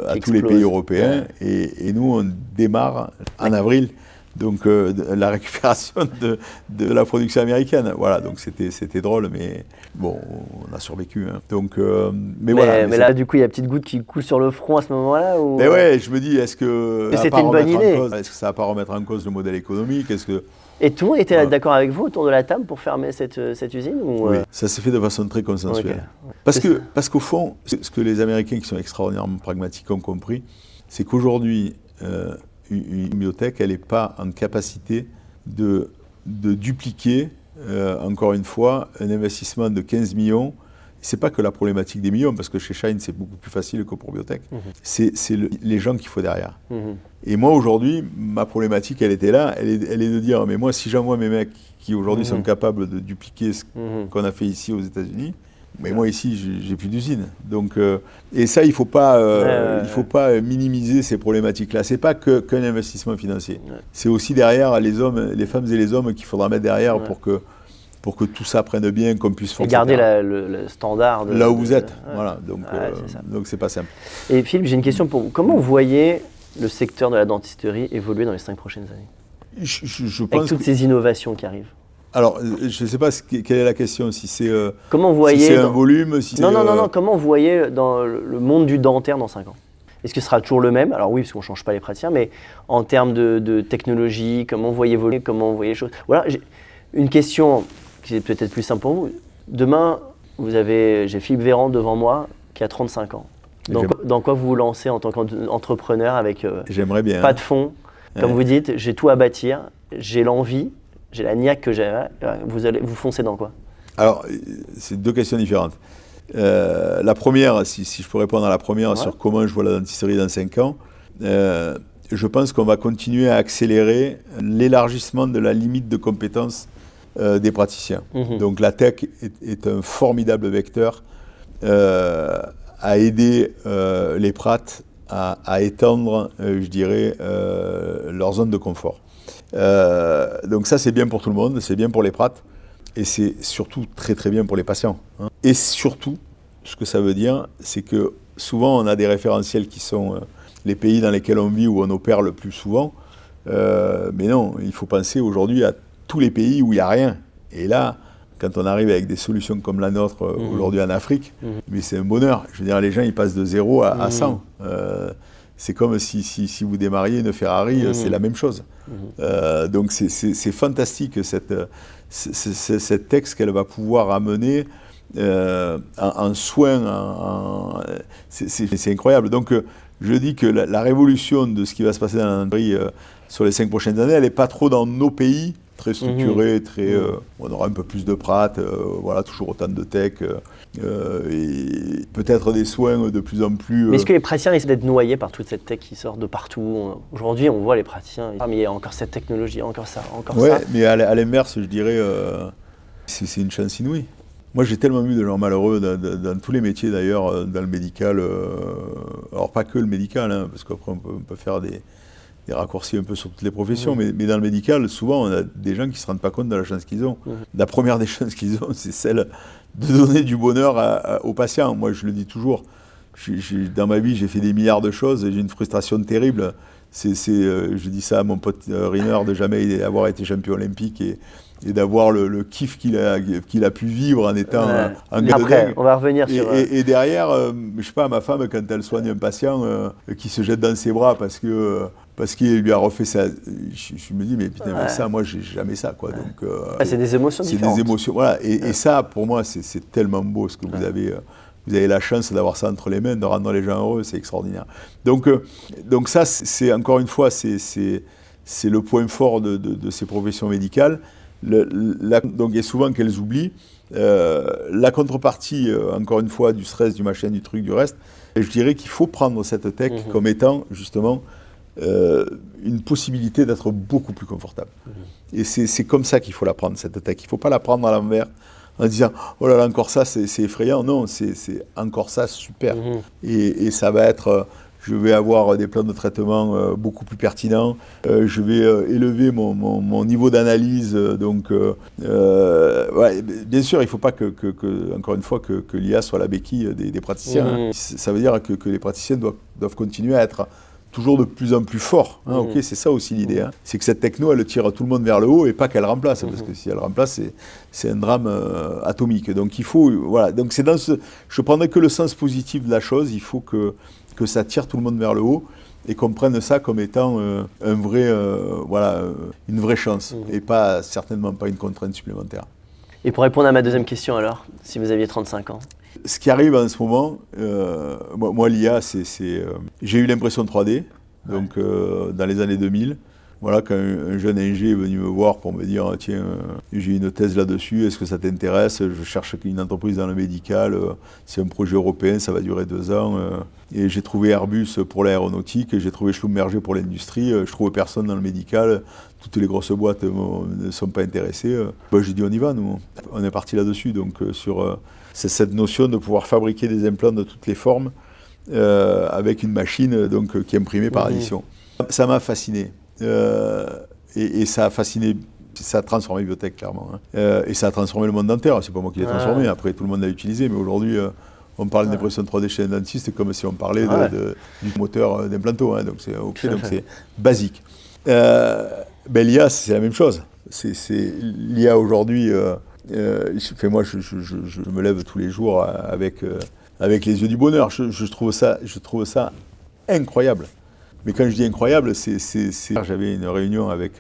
à tous les pays européens. Et nous, on démarre en avril. Donc la récupération de la production américaine. Voilà, donc c'était drôle, mais bon, on a survécu. Hein. Donc, mais voilà. Mais là, du coup, il y a une petite goutte qui coule sur le front à ce moment-là ou... Mais ouais, je me dis, est-ce que c'était une bonne idée? Est-ce que ça va pas remettre en cause le modèle économique? Et tout le monde était d'accord avec vous autour de la table pour fermer cette usine ou... Oui, ça s'est fait de façon très consensuelle. Okay. Parce qu'au fond, ce que les Américains qui sont extraordinairement pragmatiques ont compris, c'est qu'aujourd'hui, une biotech, elle n'est pas en capacité de dupliquer, encore une fois, un investissement de 15 millions. Ce n'est pas que la problématique des millions, parce que chez Shine, c'est beaucoup plus facile que pour Biotech. C'est les gens qu'il faut derrière. Et moi, aujourd'hui, ma problématique, elle était là, elle est de dire, mais moi, si j'envoie mes mecs qui aujourd'hui sont capables de dupliquer ce qu'on a fait ici aux États-Unis, mais moi ici, j'ai plus d'usine. Donc, et ça, il faut pas minimiser ces problématiques-là. C'est pas qu'un investissement financier. C'est aussi derrière les femmes et les hommes qu'il faudra mettre derrière pour que tout ça prenne bien, qu'on puisse faire. Et garder le standard. Là où vous êtes. Voilà. Donc c'est pas simple. Et Philippe, j'ai une question pour vous. Comment vous voyez le secteur de la dentisterie évoluer dans les 5 prochaines années je pense avec toutes ces innovations qui arrivent. Alors, je ne sais pas quelle est la question, si c'est comment vous voyez si c'est un volume, si non, comment vous voyez dans le monde du dentaire dans 5 ans? Est-ce que ce sera toujours le même? Alors oui, parce qu'on ne change pas les praticiens, mais en termes de technologie, comment vous voyez évoluer, comment vous voyez les choses? Voilà, j'ai une question qui est peut-être plus simple pour vous. Demain, j'ai Philippe Véran devant moi, qui a 35 ans. Dans quoi vous vous lancez en tant qu'entrepreneur avec j'aimerais bien, pas de fonds? Comme vous dites, j'ai tout à bâtir, j'ai l'envie, j'ai la niaque que j'ai. Vous foncez dans quoi? Alors, c'est 2 questions différentes. La première, si je peux répondre à la première sur comment je vois la dentisterie dans 5 ans, je pense qu'on va continuer à accélérer l'élargissement de la limite de compétences des praticiens. Donc la tech est un formidable vecteur à aider les prates à étendre, je dirais, leur zone de confort. Donc ça, c'est bien pour tout le monde, c'est bien pour les prates, et c'est surtout très très bien pour les patients. Et surtout, ce que ça veut dire, c'est que souvent on a des référentiels qui sont les pays dans lesquels on vit, où on opère le plus souvent, mais non, il faut penser aujourd'hui à tous les pays où il n'y a rien. Et là, quand on arrive avec des solutions comme la nôtre aujourd'hui en Afrique, mais c'est un bonheur. Je veux dire, les gens, ils passent de 0 à 100. C'est comme si vous démarriez une Ferrari, c'est la même chose. Donc c'est fantastique cette texte qu'elle va pouvoir amener en soins. C'est incroyable. Donc je dis que la révolution de ce qui va se passer dans la dentisterie sur les 5 prochaines années, elle n'est pas trop dans nos pays, très structurés, on aura un peu plus de prates, voilà, toujours autant de tech, et peut-être des soins de plus en plus... Mais est-ce que les praticiens risquent d'être noyés par toute cette tech qui sort de partout? Aujourd'hui, on voit les praticiens, mais il y a encore cette technologie, encore ça, encore ça. Ouais, mais à l'inverse, je dirais, c'est une chance inouïe. Moi, j'ai tellement vu de gens malheureux dans tous les métiers, d'ailleurs, dans le médical, alors pas que le médical, hein, parce qu'après, on peut faire des raccourcis un peu sur toutes les professions, mais dans le médical, souvent, on a des gens qui ne se rendent pas compte de la chance qu'ils ont. La première des chances qu'ils ont, c'est celle de donner du bonheur aux patients. Moi, je le dis toujours, dans ma vie, j'ai fait des milliards de choses, et j'ai une frustration terrible. Je dis ça à mon pote Riner, de jamais avoir été champion olympique et d'avoir le kiff qu'il a pu vivre en étant un gars de dingue. On va revenir sur... Et derrière, je sais pas, ma femme, quand elle soigne un patient qui se jette dans ses bras parce qu'il lui a refait ça, je me dis, mais putain, mais ça, moi, j'ai jamais ça, quoi. Donc, c'est des émotions différentes. C'est des émotions, voilà. Et ça, pour moi, c'est tellement beau ce que vous avez... Vous avez la chance d'avoir ça entre les mains, de rendre les gens heureux, c'est extraordinaire. Donc ça, c'est encore une fois, c'est le point fort de ces professions médicales. Donc, et souvent qu'elles oublient, la contrepartie, encore une fois, du stress, du machin, du truc, du reste, je dirais qu'il faut prendre cette tech comme étant, justement, une possibilité d'être beaucoup plus confortable. Et c'est comme ça qu'il faut la prendre, cette tech. Il ne faut pas la prendre à l'envers, en disant « Oh là là, encore ça, c'est effrayant ». Non, c'est encore ça, super. Et ça va être... Je vais avoir des plans de traitement beaucoup plus pertinents. Je vais élever mon niveau d'analyse. Donc, ouais, bien sûr, il ne faut pas encore une fois, que l'IA soit la béquille des praticiens. Ça veut dire que les praticiens doivent continuer à être toujours de plus en plus forts. Ok, c'est ça aussi l'idée. C'est que cette techno, elle tire tout le monde vers le haut et pas qu'elle remplace. Parce que si elle remplace, c'est un drame atomique. Donc il faut... Voilà. Donc c'est je prendrais que le sens positif de la chose. Il faut que ça tire tout le monde vers le haut et qu'on prenne ça comme étant une vraie chance et certainement pas une contrainte supplémentaire. Et pour répondre à ma deuxième question alors, si vous aviez 35 ans? Ce qui arrive en ce moment, moi l'IA, j'ai eu l'impression 3D, donc dans les années 2000. Voilà, quand un jeune ingé est venu me voir pour me dire tiens, j'ai une thèse là-dessus, est-ce que ça t'intéresse? Je cherche une entreprise dans le médical, c'est un projet européen, ça va durer 2 ans. Et j'ai trouvé Airbus pour l'aéronautique, j'ai trouvé Schlumberger pour l'industrie, je trouvais personne dans le médical, toutes les grosses boîtes ne sont pas intéressées. J'ai dit on y va, nous. On est parti là-dessus, donc c'est cette notion de pouvoir fabriquer des implants de toutes les formes avec une machine donc, qui est imprimée par addition. Ça m'a fasciné. Et ça a fasciné, ça a transformé Biotech clairement. Et ça a transformé le monde dentaire. C'est pas moi qui l'ai transformé, après tout le monde l'a utilisé, mais aujourd'hui on parle d'impression 3D chez un dentiste comme si on parlait du moteur d'implanto. Donc c'est okay, donc c'est basique. L'IA c'est la même chose. L'IA aujourd'hui, moi je me lève tous les jours avec les yeux du bonheur. Je trouve ça incroyable. Mais quand je dis incroyable, j'avais une réunion avec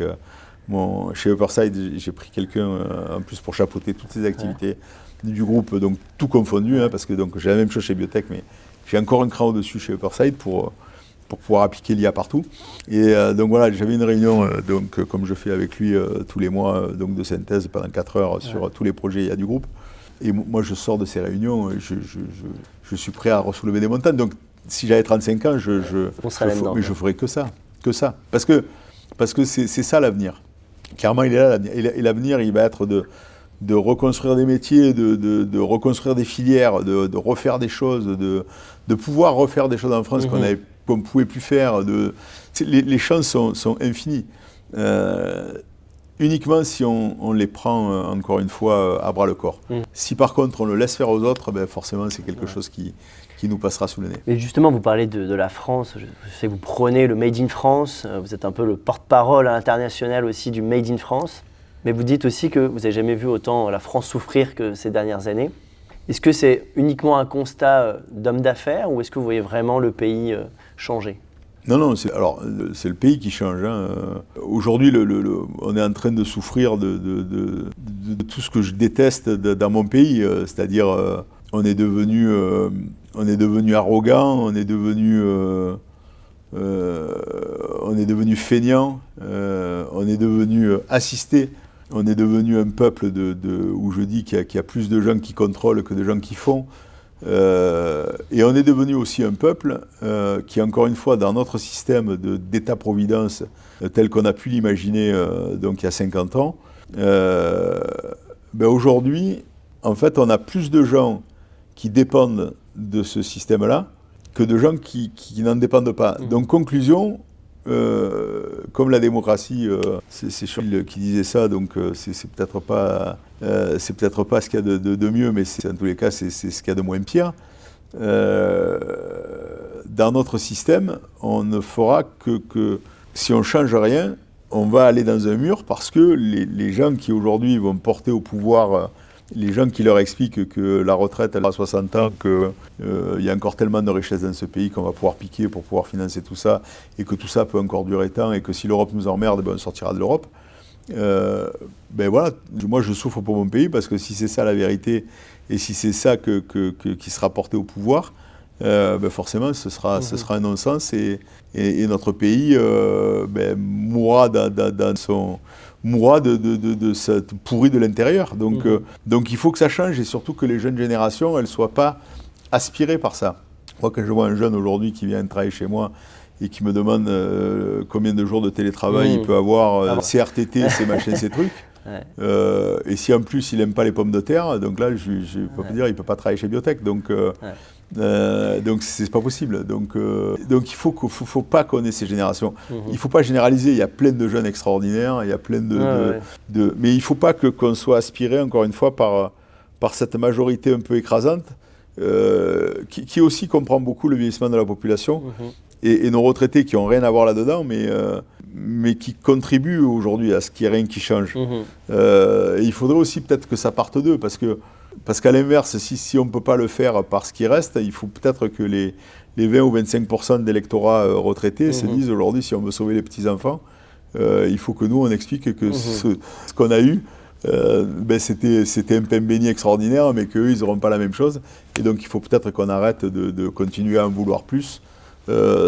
chez Upperside, j'ai pris quelqu'un en plus pour chapeauter toutes les activités du groupe, donc tout confondu, parce que j'ai la même chose chez Biotech, mais j'ai encore un cran au-dessus chez Upperside pour pouvoir appliquer l'IA partout. Et donc voilà, j'avais une réunion, comme je fais avec lui tous les mois, de synthèse pendant 4 heures sur tous les projets IA du groupe. Et moi, je sors de ces réunions, je suis prêt à soulever des montagnes. Donc, si j'avais 35 ans, je ferais que ça. Parce que c'est ça l'avenir. Clairement, il est là l'avenir. Et l'avenir, il va être de reconstruire des métiers, de reconstruire des filières, de refaire des choses, de pouvoir refaire des choses en France qu'on ne pouvait plus faire. Les chances sont infinies. Uniquement si on les prend, encore une fois, à bras-le-corps. Si par contre on le laisse faire aux autres, forcément c'est quelque chose qui nous passera sous le nez. Mais justement, vous parlez de la France, je sais que vous prenez le Made in France, vous êtes un peu le porte-parole à l'international aussi du Made in France, mais vous dites aussi que vous n'avez jamais vu autant la France souffrir que ces dernières années. Est-ce que c'est uniquement un constat d'homme d'affaires ou est-ce que vous voyez vraiment le pays changer ? Non, c'est le pays qui change. Aujourd'hui, on est en train de souffrir de tout ce que je déteste dans mon pays, c'est-à-dire on est devenu arrogant, on est devenu feignant, on est devenu assisté, on est devenu un peuple où je dis qu'il y a plus de gens qui contrôlent que de gens qui font. Et on est devenu aussi un peuple qui, encore une fois, dans notre système d'État-providence tel qu'on a pu l'imaginer donc il y a 50 ans, aujourd'hui, en fait, on a plus de gens qui dépendent de ce système-là que de gens qui n'en dépendent pas. Donc, conclusion, comme la démocratie, c'est Churchill qui disait ça, donc c'est peut-être pas ce qu'il y a de mieux, mais en tous les cas, c'est ce qu'il y a de moins pire. Dans notre système, on ne fera que si on ne change rien, on va aller dans un mur parce que les gens qui aujourd'hui vont porter au pouvoir, les gens qui leur expliquent que la retraite elle a 60 ans, qu'il y a encore tellement de richesses dans ce pays qu'on va pouvoir piquer pour pouvoir financer tout ça, et que tout ça peut encore durer tant, et que si l'Europe nous emmerde, on sortira de l'Europe. Voilà, moi je souffre pour mon pays parce que si c'est ça la vérité, et si c'est ça qui sera porté au pouvoir, forcément ce sera un non-sens, et notre pays mourra de cette pourrie de l'intérieur. Donc il faut que ça change, et surtout que les jeunes générations, elles ne soient pas aspirées par ça. Moi, quand je vois un jeune aujourd'hui qui vient travailler chez moi et qui me demande combien de jours de télétravail il peut avoir, ses RTT, ses machins, ses trucs, et si en plus il n'aime pas les pommes de terre, donc là je peux dire il ne peut pas travailler chez Biotech. Donc c'est pas possible. Donc il faut pas qu'on ait ces générations. Il faut pas généraliser. Il y a plein de jeunes extraordinaires. Il y a plein mais il faut pas qu'on soit aspiré, encore une fois, par cette majorité un peu écrasante qui aussi comprend beaucoup le vieillissement de la population et nos retraités qui ont rien à voir là-dedans, mais qui contribuent aujourd'hui à ce qu'il n'y ait rien qui change. Et il faudrait aussi peut-être que ça parte d'eux, parce qu'à l'inverse, si on ne peut pas le faire par ce qui reste, il faut peut-être que les 20 ou 25% d'électorat retraités se disent aujourd'hui, si on veut sauver les petits-enfants, il faut que nous, on explique que ce qu'on a eu, c'était un pain béni extraordinaire, mais qu'eux, ils n'auront pas la même chose. Et donc, il faut peut-être qu'on arrête de continuer à en vouloir plus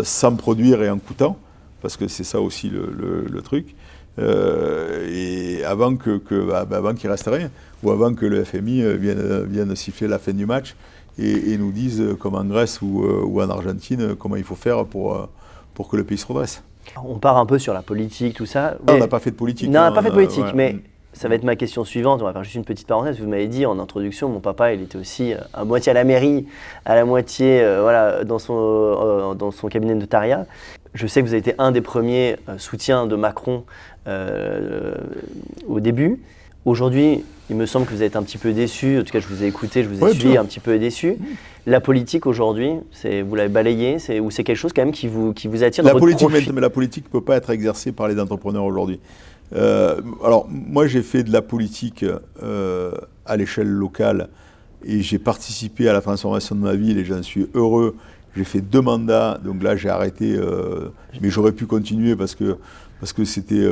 sans produire et en coûtant, parce que c'est ça aussi le truc, et avant qu'il reste rien, ou avant que le FMI vienne siffler la fin du match et nous dise, comme en Grèce ou en Argentine, comment il faut faire pour que le pays se redresse. On part un peu sur la politique, tout ça. On n'a pas fait de politique. Non, on n'a pas fait de politique, ouais. mais ça va être ma question suivante. On va faire juste une petite parenthèse. Vous m'avez dit en introduction, mon papa, il était aussi à moitié à la mairie, à la moitié dans son cabinet de notariat. Je sais que vous avez été un des premiers soutiens de Macron au début. Aujourd'hui, il me semble que vous êtes un petit peu déçu. En tout cas, je vous ai écouté, je vous ai suivi un petit peu déçu. La politique aujourd'hui, vous l'avez balayée, ou c'est quelque chose quand même qui vous attire dans votre profil? Mais la politique ne peut pas être exercée par les entrepreneurs aujourd'hui. Alors, moi, j'ai fait de la politique à l'échelle locale et j'ai participé à la transformation de ma ville et j'en suis heureux. J'ai fait 2 mandats, donc là, j'ai arrêté, mais j'aurais pu continuer parce que c'était...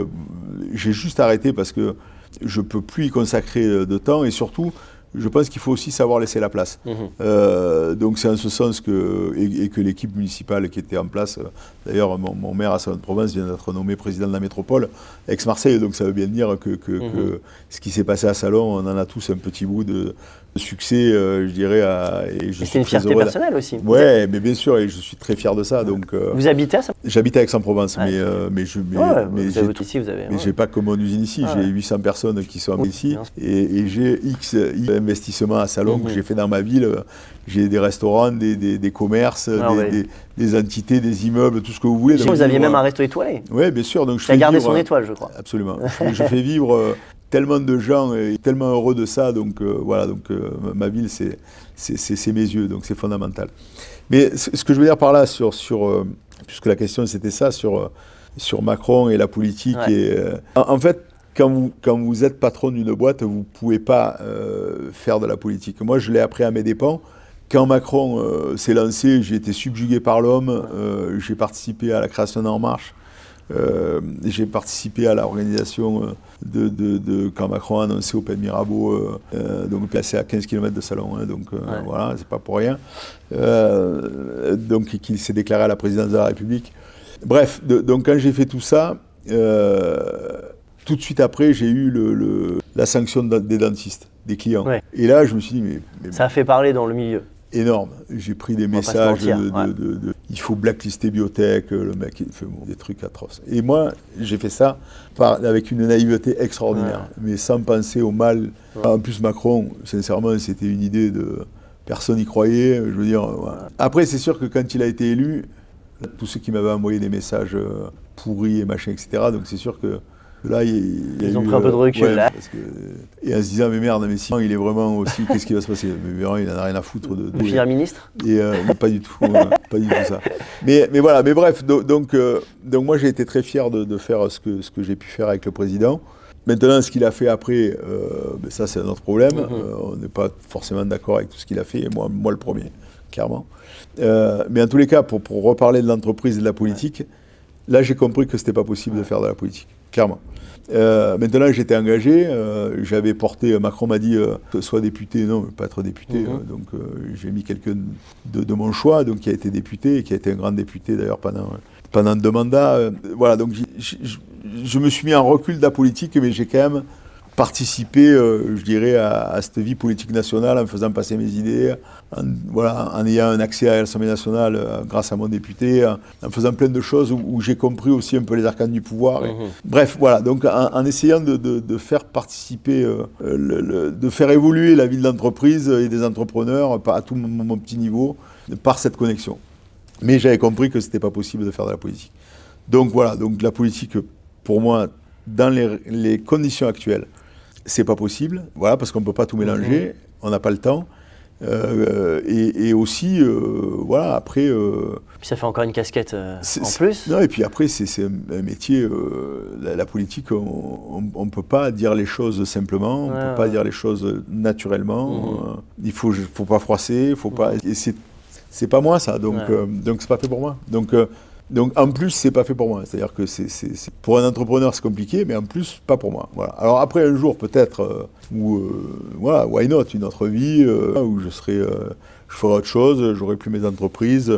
j'ai juste arrêté parce que je ne peux plus y consacrer de temps et surtout, je pense qu'il faut aussi savoir laisser la place. Donc c'est en ce sens que l'équipe municipale qui était en place, d'ailleurs mon maire à Salon-de-Provence vient d'être nommé président de la métropole, ex-Marseille, donc ça veut bien dire que ce qui s'est passé à Salon, on en a tous un petit bout de succès, je dirais. C'est une fierté personnelle aussi. Oui, mais bien sûr, et je suis très fier de ça. Donc, vous habitez à ça? J'habite à Aix-en-Provence, mais je n'ai pas que mon usine ici, j'ai 800 personnes qui sont ici, et j'ai X investissements à Salon que j'ai fait dans ma ville. J'ai des restaurants, des commerces, des entités, des immeubles, tout ce que vous voulez. Vous aviez même un resto étoilé. Oui, bien sûr. Donc il a gardé son étoile, je crois. Absolument. Je fais vivre tellement de gens et tellement heureux de ça. Donc voilà, ma ville, c'est mes yeux, donc c'est fondamental. Mais ce que je veux dire par là, puisque la question c'était ça, sur Macron et la politique. En fait, quand vous êtes patron d'une boîte, vous ne pouvez pas faire de la politique. Moi, je l'ai appris à mes dépens. Quand Macron s'est lancé, j'ai été subjugué par l'homme. J'ai participé à la création d'En Marche. J'ai participé à l'organisation quand Macron a annoncé Open Mirabeau, donc placé à 15 km de Salon, voilà, c'est pas pour rien. Donc qu'il s'est déclaré à la présidence de la République. Bref, donc quand j'ai fait tout ça, tout de suite après, j'ai eu la sanction des dentistes, des clients. Ouais. Et là, je me suis dit, mais ça a fait parler dans le milieu. Énorme. J'ai pris des messages il faut blacklister biotech, le mec il fait des trucs atroces. Et moi, j'ai fait ça avec une naïveté extraordinaire, mais sans penser au mal. En plus, Macron, sincèrement, c'était une idée de... Personne n'y croyait, je veux dire. Après, c'est sûr que quand il a été élu, tous ceux qui m'avaient envoyé des messages pourris et machin, etc., donc c'est sûr que là, ils ont pris un peu de recul. Là. Et en se disant, mais merde, mais si il est vraiment aussi, qu'est-ce qui va se passer? Mais il n'en a rien à foutre de finir ministre. Et pas du tout, pas du tout ça. Mais voilà, mais bref, donc moi j'ai été très fier de faire ce que j'ai pu faire avec le président. Maintenant, ce qu'il a fait après, ça c'est un autre problème. On n'est pas forcément d'accord avec tout ce qu'il a fait, et moi le premier, clairement. Mais en tous les cas, pour reparler de l'entreprise et de la politique, là j'ai compris que c'était pas possible de faire de la politique. Clairement. Maintenant, j'étais engagé, j'avais porté, Macron m'a dit, sois député, non, pas être député, donc j'ai mis quelqu'un de mon choix, donc qui a été député, et qui a été un grand député d'ailleurs pendant 2 mandats. Voilà, donc je me suis mis en recul de la politique, mais j'ai quand même participé, je dirais, à cette vie politique nationale en faisant passer mes idées, en ayant un accès à l'Assemblée nationale grâce à mon député, en faisant plein de choses où j'ai compris aussi un peu les arcanes du pouvoir. Bref, voilà, donc en essayant de faire participer, de faire évoluer la vie de l'entreprise et des entrepreneurs à tout mon petit niveau par cette connexion. Mais j'avais compris que ce n'était pas possible de faire de la politique. Donc voilà, donc la politique, pour moi, dans les conditions actuelles, c'est pas possible, voilà, parce qu'on ne peut pas tout mélanger, on n'a pas le temps. Et aussi, voilà, après... Puis ça fait encore une casquette en plus. Non, et puis après, c'est un métier, la politique, on ne peut pas dire les choses simplement, on ne peut pas dire les choses naturellement, il faut pas froisser, il faut pas... Et c'est pas moi ça, donc c'est pas fait pour moi. Donc en plus, c'est pas fait pour moi. C'est-à-dire que pour un entrepreneur, c'est compliqué, mais en plus, pas pour moi. Voilà. Alors après, un jour, peut-être, voilà, why not, une autre vie, où je ferai autre chose, j'aurai plus mes entreprises.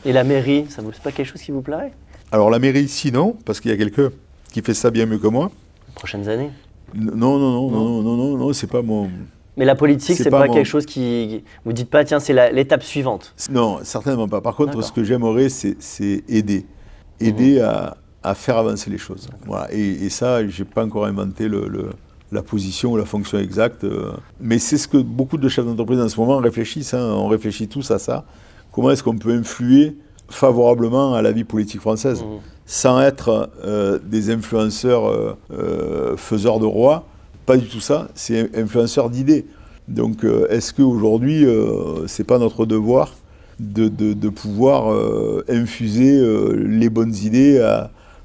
Et la mairie, c'est pas quelque chose qui vous plairait? Alors la mairie ici, non, parce qu'il y a quelqu'un qui fait ça bien mieux que moi. Les prochaines années? Non, c'est pas mon... Mais la politique, c'est pas quelque chose qui... Vous dites pas, tiens, c'est l'étape suivante? Non, certainement pas. Par contre, D'accord. ce que j'aimerais, c'est aider. Aider à faire avancer les choses. Voilà. Et ça, j'ai pas encore inventé la position ou la fonction exacte. Mais c'est ce que beaucoup de chefs d'entreprise en ce moment réfléchissent. On réfléchit tous à ça. Comment est-ce qu'on peut influer favorablement à la vie politique française sans être des influenceurs faiseurs de rois? Pas du tout ça, c'est influenceurs d'idées. Donc est-ce qu'aujourd'hui, c'est pas notre devoir de pouvoir infuser les bonnes idées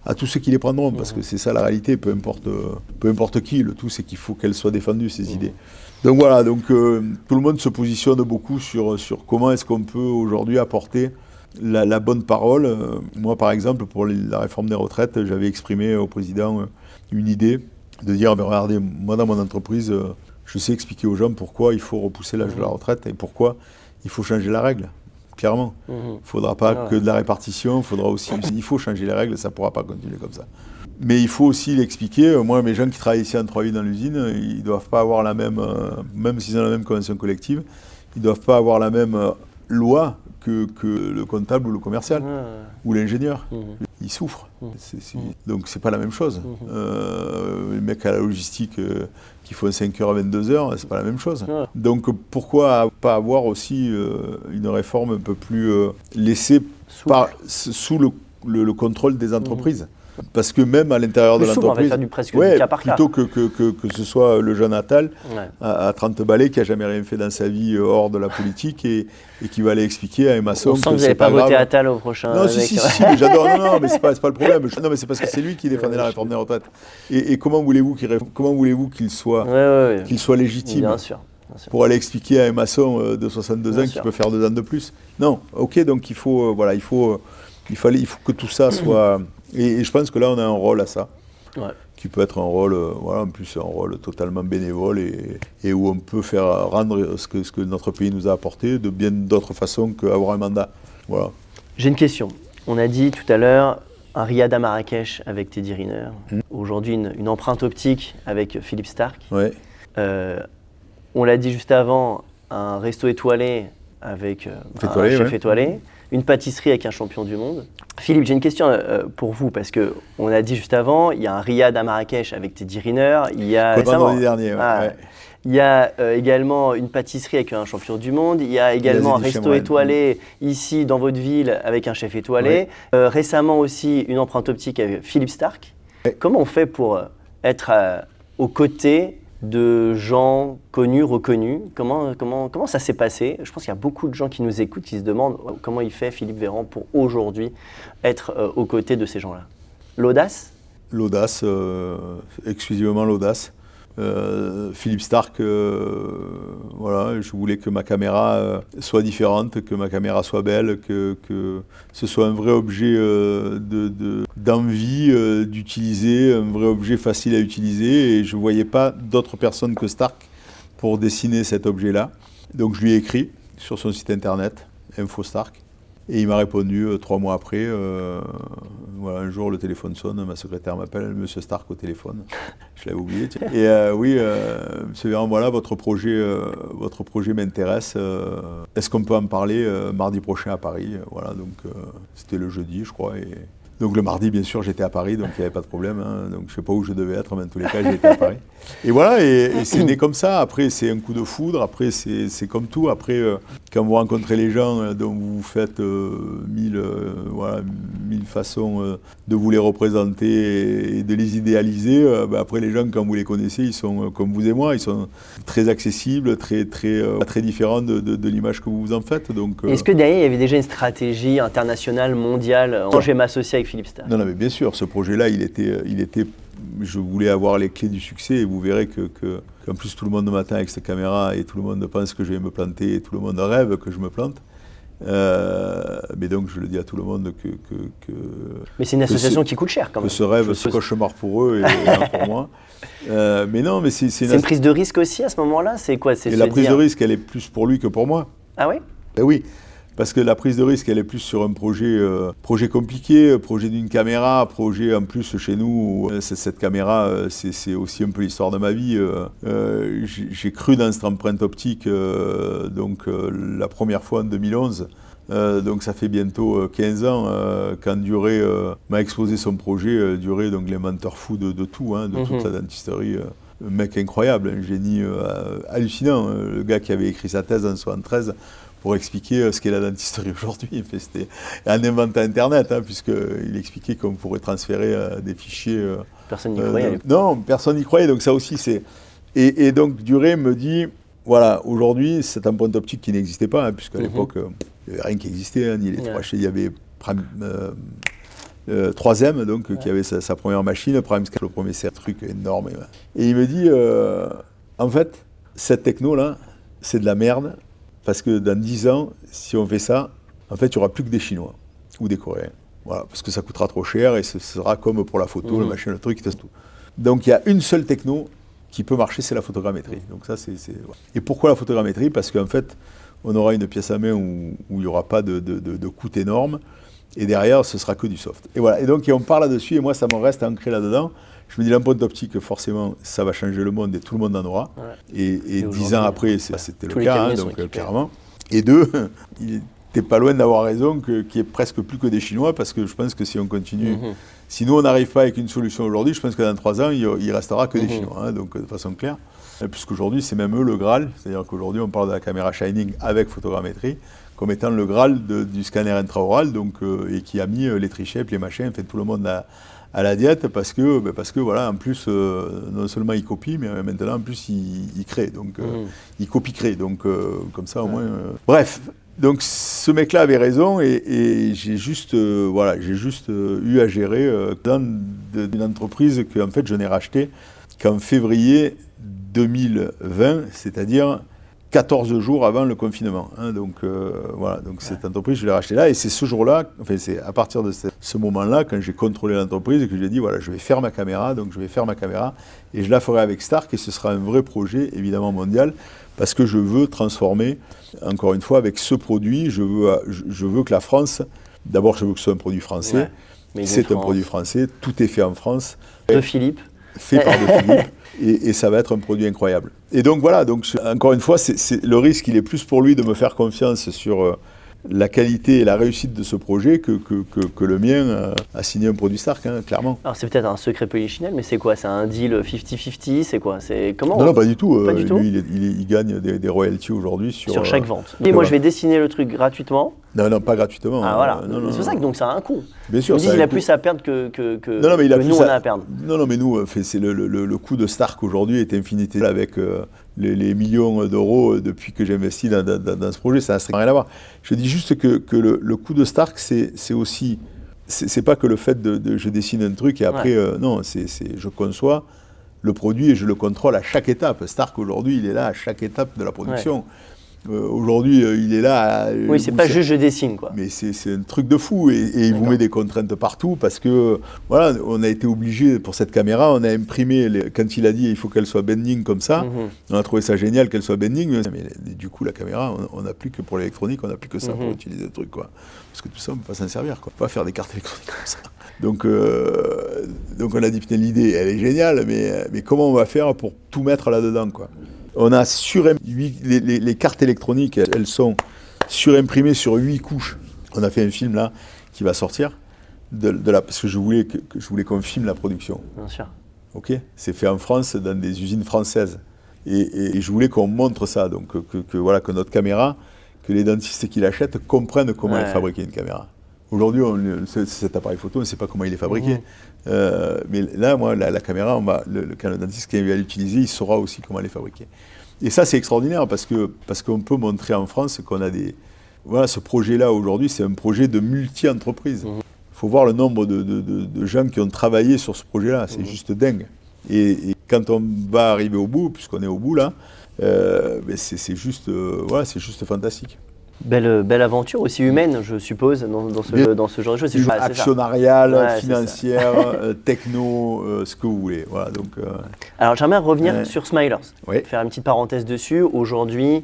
à tous ceux qui les prendront, parce que c'est ça la réalité, peu importe qui, le tout c'est qu'il faut qu'elles soient défendues, ces idées. Donc voilà, tout le monde se positionne beaucoup sur comment est-ce qu'on peut aujourd'hui apporter la bonne parole. Moi par exemple, pour la réforme des retraites, j'avais exprimé au président une idée de dire, regardez, moi dans mon entreprise, je sais expliquer aux gens pourquoi il faut repousser l'âge de la retraite et pourquoi il faut changer la règle. Clairement. Il ne faudra pas que de la répartition, il faut changer les règles, ça ne pourra pas continuer comme ça. Mais il faut aussi l'expliquer. Moi, mes gens qui travaillent ici en 3-8 dans l'usine, ils ne doivent pas avoir la même, même s'ils ont la même convention collective, ils ne doivent pas avoir la même loi que le comptable ou le commercial ou l'ingénieur. Ils souffrent. Donc c'est pas la même chose. Les mecs à la logistique qui font 5h à 22h, c'est pas la même chose. Donc pourquoi pas avoir aussi une réforme un peu plus laissée sous le contrôle des entreprises? Parce que même à l'intérieur de l'entreprise, plutôt que ce soit le jeune Attal à 30 balais qui n'a jamais rien fait dans sa vie hors de la politique et qui va aller expliquer à un maçon. On sent que vous n'allez pas voter Attal au prochain. Non, si, mais j'adore. Non, mais c'est pas le problème. Non, mais c'est parce que c'est lui qui défendait la réforme des retraites. Et comment voulez-vous qu'il soit légitime? Bien sûr. Pour aller expliquer à un maçon de 62 ans qu'il peut faire 2 ans de plus? Non, ok, donc il faut que tout ça soit... Et je pense que là, on a un rôle à ça, qui peut être un rôle, en plus un rôle totalement bénévole et où on peut faire rendre ce que notre pays nous a apporté de bien d'autres façons qu'avoir un mandat. Voilà. J'ai une question. On a dit tout à l'heure un riad à Marrakech avec Teddy Riner. Aujourd'hui, une empreinte optique avec Philippe Starck. Ouais. On l'a dit juste avant, un resto étoilé avec un chef étoilé. Une pâtisserie avec un champion du monde. Philippe, j'ai une question pour vous, parce qu'on a dit juste avant, il y a un riad à Marrakech avec Teddy Riner, il y a vendredi dernier, il y a également une pâtisserie avec un champion du monde, il y a également un resto étoilé ici dans votre ville avec un chef étoilé, récemment aussi une empreinte optique avec Philippe Starck. Comment on fait pour être aux côtés de gens connus, reconnus? Comment ça s'est passé? Je pense qu'il y a beaucoup de gens qui nous écoutent, qui se demandent comment il fait Philippe Véran pour aujourd'hui être aux côtés de ces gens-là. L'audace? L'audace, exclusivement l'audace. Philippe Starck, je voulais que ma caméra soit différente, que ma caméra soit belle, que ce soit un vrai objet d'envie d'utiliser, un vrai objet facile à utiliser, et je ne voyais pas d'autre personne que Starck pour dessiner cet objet-là. Donc je lui ai écrit sur son site internet, Info Starck, et il m'a répondu 3 mois après. Un jour, le téléphone sonne, ma secrétaire m'appelle, Monsieur Starck au téléphone. Je l'avais oublié. Et Monsieur Véran, voilà, votre projet m'intéresse. Est-ce qu'on peut en parler mardi prochain à Paris? C'était le jeudi, je crois. Donc le mardi, bien sûr, j'étais à Paris, donc il n'y avait pas de problème. Donc je ne sais pas où je devais être, mais en tous les cas, j'étais à Paris. Et voilà, et c'est né comme ça. Après, c'est un coup de foudre. Après, c'est comme tout. Après, quand vous rencontrez les gens dont vous faites 1000 façons de vous les représenter et de les idéaliser, après, les gens, quand vous les connaissez, ils sont comme vous et moi. Ils sont très accessibles, très différents de l'image que vous en faites. Donc, Est-ce que derrière, il y avait déjà une stratégie internationale, mondiale? Je vais m'associer avec Philippe Starck. Non, mais bien sûr, ce projet-là, il était, je voulais avoir les clés du succès, et vous verrez qu'en plus tout le monde m'attend avec cette caméra et tout le monde pense que je vais me planter et tout le monde rêve que je me plante. Mais donc je le dis à tout le monde que mais c'est une association qui coûte cher quand même. Que ce rêve, ce cauchemar pour eux et pour moi. Mais non, mais c'est une prise de risque aussi à ce moment-là. C'est quoi? Et la prise de risque, elle est plus pour lui que pour moi. Ah oui? Ben oui. Parce que la prise de risque, elle est plus sur un projet compliqué, projet d'une caméra, projet en plus chez nous, cette caméra, c'est aussi un peu l'histoire de ma vie. J'ai cru dans cette empreinte optique la première fois en 2011. Donc ça fait bientôt 15 ans quand Duret m'a exposé son projet. Duret, donc l'inventeur fou de tout, de toute la dentisterie. Un mec incroyable, un génie hallucinant. Le gars qui avait écrit sa thèse en 1973 pour expliquer ce qu'est la dentisterie aujourd'hui. C'était en inventant Internet, puisqu'il expliquait qu'on pourrait transférer des fichiers. Personne n'y croyait. Non, personne n'y croyait, donc ça aussi c'est... Et donc Duret me dit, voilà, aujourd'hui, cette empreinte optique qui n'existait pas, puisqu'à l'époque, il n'y avait rien qui existait, ni les 3G, il y avait 3M, donc, qui avait sa première machine, PrimeScan, le premier truc énorme. Et il me dit, en fait, cette techno-là, c'est de la merde, parce que dans 10 ans, si on fait ça, en fait, il n'y aura plus que des Chinois ou des Coréens. Voilà, parce que ça coûtera trop cher et ce sera comme pour la photo, le machin, le truc, il teste tout. Donc il y a une seule techno qui peut marcher, c'est la photogrammétrie. Donc ça, c'est... Et pourquoi la photogrammétrie? Parce qu'en fait, on aura une pièce à main où il n'y aura pas de coût énorme, et derrière, ce sera que du soft. Et voilà, et donc on parle là-dessus, et moi, ça me reste ancré là-dedans. Je me dis, l'empreinte optique, forcément, ça va changer le monde, et tout le monde en aura. Ouais. Et 10 ans après, c'était le cas, donc clairement. Et deux, t'es pas loin d'avoir raison qu'il y ait presque plus que des Chinois, parce que je pense que si on continue, si nous on n'arrive pas avec une solution aujourd'hui, je pense que dans 3 ans, il restera que des Chinois, donc de façon claire. Puisqu'aujourd'hui, c'est même eux le Graal, c'est-à-dire qu'aujourd'hui, on parle de la caméra Shining avec photogrammétrie, comme étant le Graal du scanner intraoral, et qui a mis les trichèpes, les machins, fait tout le monde à la diète, parce que voilà, en plus, non seulement il copie, mais maintenant, en plus, il crée, donc il copie-crée, donc comme ça, au moins... Bref. Donc ce mec-là avait raison et j'ai juste eu à gérer dans une entreprise que en fait je n'ai rachetée qu'en février 2020, c'est-à-dire 14 jours avant le confinement. Donc cette entreprise, je l'ai rachetée là et c'est ce jour-là, enfin c'est à partir de ce moment-là, quand j'ai contrôlé l'entreprise, que j'ai dit voilà, je vais faire ma caméra, et je la ferai avec Stark et ce sera un vrai projet évidemment mondial. Parce que je veux transformer, encore une fois, avec ce produit, je veux que la France, d'abord je veux que ce soit un produit français, c'est un produit français, tout est fait en France. De Philippe. Fait par De Philippe, et ça va être un produit incroyable. Et donc voilà, encore une fois, le risque, il est plus pour lui de me faire confiance sur la qualité et la réussite de ce projet que le mien a signé un produit Stark, clairement. Alors c'est peut-être un secret polichinelle, mais c'est quoi? C'est un deal 50-50? C'est quoi? Comment? Non, pas du tout. Pas du tout. Lui, il gagne des royalties aujourd'hui sur chaque vente. Et moi, je vais dessiner le truc gratuitement. Non, pas gratuitement. Ah voilà, c'est pour ça que donc ça a un coût. Bien sûr. Il a plus à perdre que nous, on a à perdre. Non, mais nous, c'est le coût de Stark aujourd'hui est infinitésimal avec les millions d'euros depuis que j'ai investi dans ce projet. Ça n'a strictement rien à voir. Je dis juste que le coût de Stark, c'est aussi... C'est pas que le fait de je dessine un truc et après, non, je conçois le produit et je le contrôle à chaque étape. Stark, aujourd'hui, il est là à chaque étape de la production. Ouais. Aujourd'hui, il est là. Oui, c'est pas juste je dessine, quoi. Mais c'est un truc de fou et il vous met des contraintes partout parce que voilà, on a été obligé pour cette caméra, on a imprimé quand il a dit il faut qu'elle soit bending comme ça. On a trouvé ça génial qu'elle soit bending, mais du coup la caméra, on n'a plus que pour l'électronique, on n'a plus que ça pour utiliser le truc, quoi. Parce que tout ça, on peut pas s'en servir, quoi. On peut pas faire des cartes électroniques comme ça. Donc on a dit putain, l'idée, elle est géniale, mais comment on va faire pour tout mettre là-dedans, quoi. On a les cartes électroniques, elles sont surimprimées sur 8 couches. On a fait un film là qui va sortir parce que je voulais qu'on filme la production. Bien sûr. Ok, c'est fait en France dans des usines françaises et je voulais qu'on montre ça, donc que notre caméra, que les dentistes qui l'achètent comprennent comment est fabriquée une caméra. Aujourd'hui, cet appareil photo, on ne sait pas comment il est fabriqué. Mais là, moi, la caméra, quand le dentiste qui va l'utiliser, il saura aussi comment elle est fabriquée. Et ça, c'est extraordinaire parce qu'on peut montrer en France qu'on a des... Voilà, ce projet-là, aujourd'hui, c'est un projet de multi-entreprise. Il faut voir le nombre de gens qui ont travaillé sur ce projet-là. C'est juste dingue. Et quand on va arriver au bout, puisqu'on est au bout, là, c'est juste fantastique. Belle aventure, aussi humaine, je suppose, dans ce genre de choses. Actionnariale, financière, techno, ce que vous voulez. Voilà, donc, alors j'aimerais revenir sur Smilers, faire une petite parenthèse dessus. Aujourd'hui,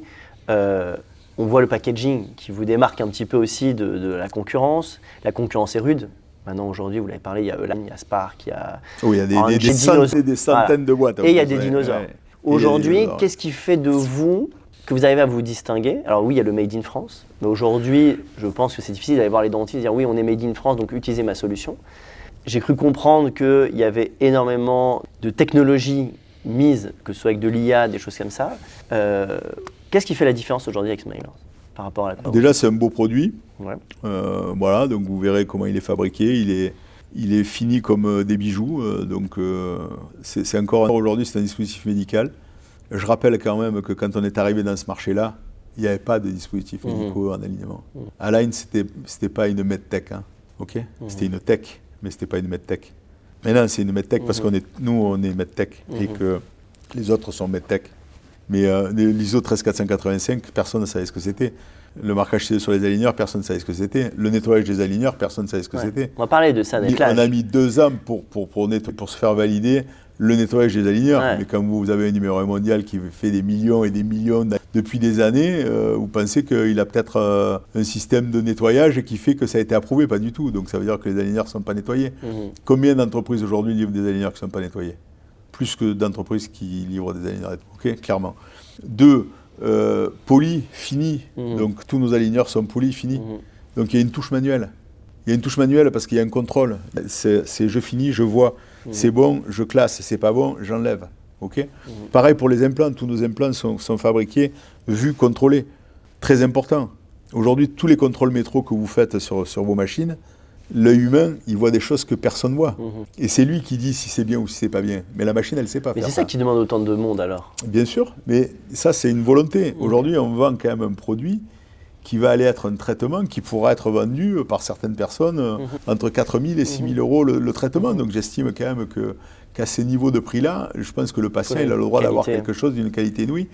On voit le packaging qui vous démarque un petit peu aussi de la concurrence. La concurrence est rude. Maintenant, aujourd'hui, vous l'avez parlé, il y a Eulan, il y a Spark, il y a... Oui, il y a des centaines de boîtes. Et il y a des dinosaures. Aujourd'hui, qu'est-ce qui fait de vous que vous arrivez à vous distinguer? Alors oui, il y a le Made in France, mais aujourd'hui, je pense que c'est difficile d'aller voir les dentistes et dire oui, on est Made in France, donc utilisez ma solution. J'ai cru comprendre qu'il y avait énormément de technologies mises, que ce soit avec de l'IA, des choses comme ça. Qu'est-ce qui fait la différence aujourd'hui avec Smilers par rapport à la... Déjà, c'est un beau produit. Ouais. Voilà, donc vous verrez comment il est fabriqué. Il est fini comme des bijoux. C'est encore aujourd'hui, c'est un dispositif médical. Je rappelle quand même que quand on est arrivé dans ce marché-là, il n'y avait pas de dispositifs médicaux en alignement. Align, c'était pas une medtech, hein, okay. C'était une tech, mais c'était pas une medtech. Maintenant, c'est une medtech parce qu'on est medtech et que les autres sont medtech. Mais l'ISO 13485, personne ne savait ce que c'était. Le marquage sur les aligneurs, personne ne savait ce que c'était. Le nettoyage des aligneurs, personne ne savait ce que c'était. On va parler de ça, on a mis 2 ans pour se faire valider le nettoyage des aligneurs. Ouais. Mais quand vous avez un numéro 1 mondial qui fait des millions et des millions depuis des années, vous pensez qu'il a peut-être un système de nettoyage qui fait que ça a été approuvé? Pas du tout. Donc ça veut dire que les aligneurs ne sont pas nettoyés. Combien d'entreprises aujourd'hui livrent des aligneurs qui ne sont pas nettoyés? Plus que d'entreprises qui livrent des aligneurs, ok, clairement. 2, poli, fini. Donc tous nos aligneurs sont polis, finis. Donc il y a une touche manuelle. Il y a une touche manuelle parce qu'il y a un contrôle. C'est je finis, je vois. C'est bon, je classe. C'est pas bon, j'enlève. Ok. Pareil pour les implants. Tous nos implants sont fabriqués, vus, contrôlés. Très important. Aujourd'hui, tous les contrôles métro que vous faites sur vos machines, l'œil humain, il voit des choses que personne ne voit. Et c'est lui qui dit si c'est bien ou si c'est pas bien. Mais la machine, elle ne sait pas faire ça. Mais c'est ça qui demande autant de monde alors? Bien sûr, mais ça, c'est une volonté. Aujourd'hui, on vend quand même un produit qui va aller être un traitement qui pourra être vendu par certaines personnes entre 4 000 et 6 000 euros le traitement. Donc j'estime quand même qu'à ces niveaux de prix-là, je pense que le patient il a le droit d'avoir quelque chose d'une qualité inouïe.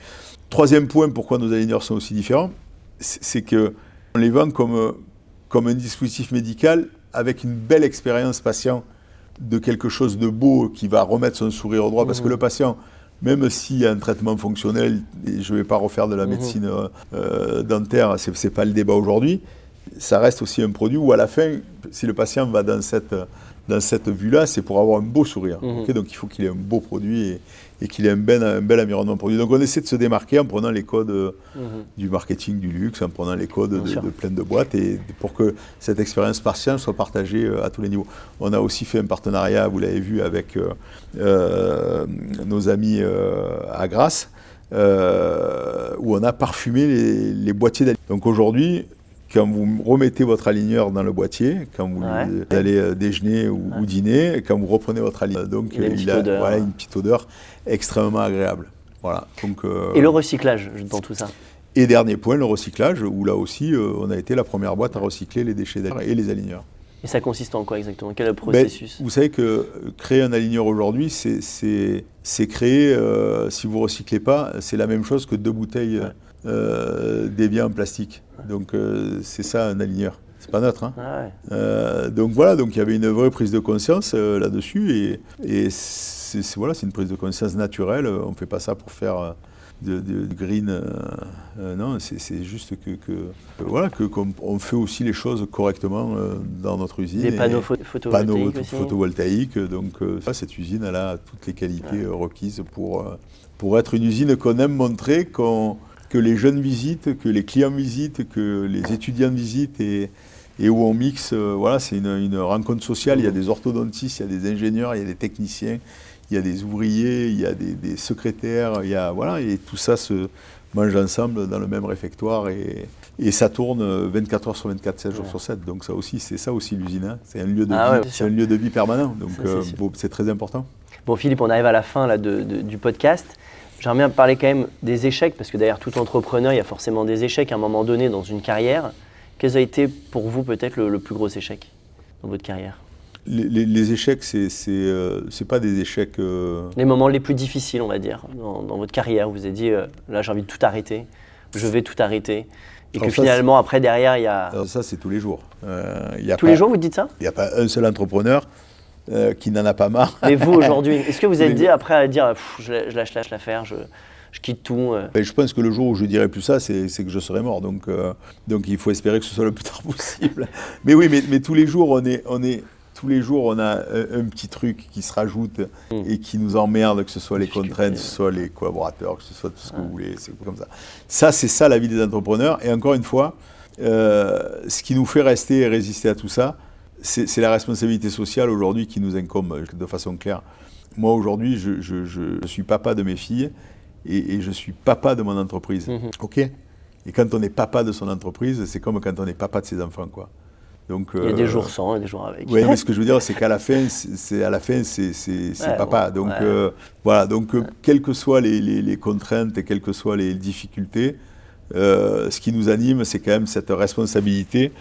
3e point, pourquoi nos aligneurs sont aussi différents, c'est qu'on les vend comme un dispositif médical avec une belle expérience patient de quelque chose de beau qui va remettre son sourire au droit. Parce que le patient, même s'il y a un traitement fonctionnel, et je ne vais pas refaire de la médecine dentaire, ce n'est pas le débat aujourd'hui, ça reste aussi un produit où à la fin, si le patient va dans cette vue-là, c'est pour avoir un beau sourire. Okay, donc il faut qu'il ait un beau produit et qu'il ait un bel environnement produit. Donc on essaie de se démarquer en prenant les codes du marketing du luxe, en prenant les codes de plein de boîtes, et pour que cette expérience patiente soit partagée à tous les niveaux. On a aussi fait un partenariat, vous l'avez vu, avec nos amis à Grasse, où on a parfumé les boîtiers d'alignement. Donc aujourd'hui, quand vous remettez votre aligneur dans le boîtier, quand vous allez déjeuner ou dîner, et quand vous reprenez votre aligneur, donc il a une petite odeur extrêmement agréable. Voilà. Donc, et le recyclage dans tout ça? Et dernier point, le recyclage, où là aussi, on a été la première boîte à recycler les déchets d'aligneurs et les aligneurs. Et ça consiste en quoi exactement? Quel est le processus? Vous savez que créer un aligneur aujourd'hui, c'est créer, si vous ne recyclez pas, c'est la même chose que 2 bouteilles d'évian en plastique. Donc c'est ça un aligneur. C'est pas neutre. Hein. Donc voilà, donc il y avait une vraie prise de conscience là-dessus et c'est une prise de conscience naturelle. On ne fait pas ça pour faire de green. Non, c'est juste qu'on fait aussi les choses correctement dans notre usine. Des panneaux photovoltaïques. Donc cette usine elle a toutes les qualités requises pour être une usine qu'on aime montrer, que les jeunes visitent, que les clients visitent, que les étudiants visitent et où on mixe. C'est une rencontre sociale. Il y a des orthodontistes, il y a des ingénieurs, il y a des techniciens, il y a des ouvriers, il y a des secrétaires, et tout ça se mange ensemble dans le même réfectoire et ça tourne 24 heures sur 24, 7 jours sur 7. Donc ça aussi, c'est ça aussi l'usine. Hein. C'est un lieu de vie, c'est un lieu de vie permanent. Donc c'est très important. Bon Philippe, on arrive à la fin là, du podcast. J'aimerais bien parler quand même des échecs, parce que derrière tout entrepreneur, il y a forcément des échecs à un moment donné dans une carrière. Quels a été pour vous peut-être le plus gros échec dans votre carrière? Les échecs, c'est pas des échecs... Les moments les plus difficiles, on va dire, dans votre carrière. Vous vous êtes dit, là j'ai envie de tout arrêter, je vais tout arrêter. Et que finalement, après, derrière, il y a... Alors ça, c'est tous les jours. Les jours, vous dites ça? Il n'y a pas un seul entrepreneur qui n'en a pas marre. Mais vous, aujourd'hui, est-ce que vous êtes dit, après, à dire, je lâche l'affaire, je quitte tout. Je pense que le jour où je dirai plus ça, c'est que je serai mort. Donc il faut espérer que ce soit le plus tard possible. Mais oui, mais tous les jours, tous les jours, on a un petit truc qui se rajoute et qui nous emmerde, que ce soit les contraintes, que ce soit les collaborateurs, que ce soit tout ce que vous voulez. C'est comme ça. Ça, c'est ça la vie des entrepreneurs. Et encore une fois, ce qui nous fait rester et résister à tout ça, c'est la responsabilité sociale aujourd'hui qui nous incombe de façon claire. Moi, aujourd'hui, je suis papa de mes filles et je suis papa de mon entreprise. OK ? Et quand on est papa de son entreprise, c'est comme quand on est papa de ses enfants, quoi. Donc, il y a des jours sans et des jours avec. Oui, mais ce que je veux dire, c'est qu'à la fin, c'est papa. Donc, voilà. Donc, quelles que soient les contraintes et quelles que soient les difficultés, ce qui nous anime, c'est quand même cette responsabilité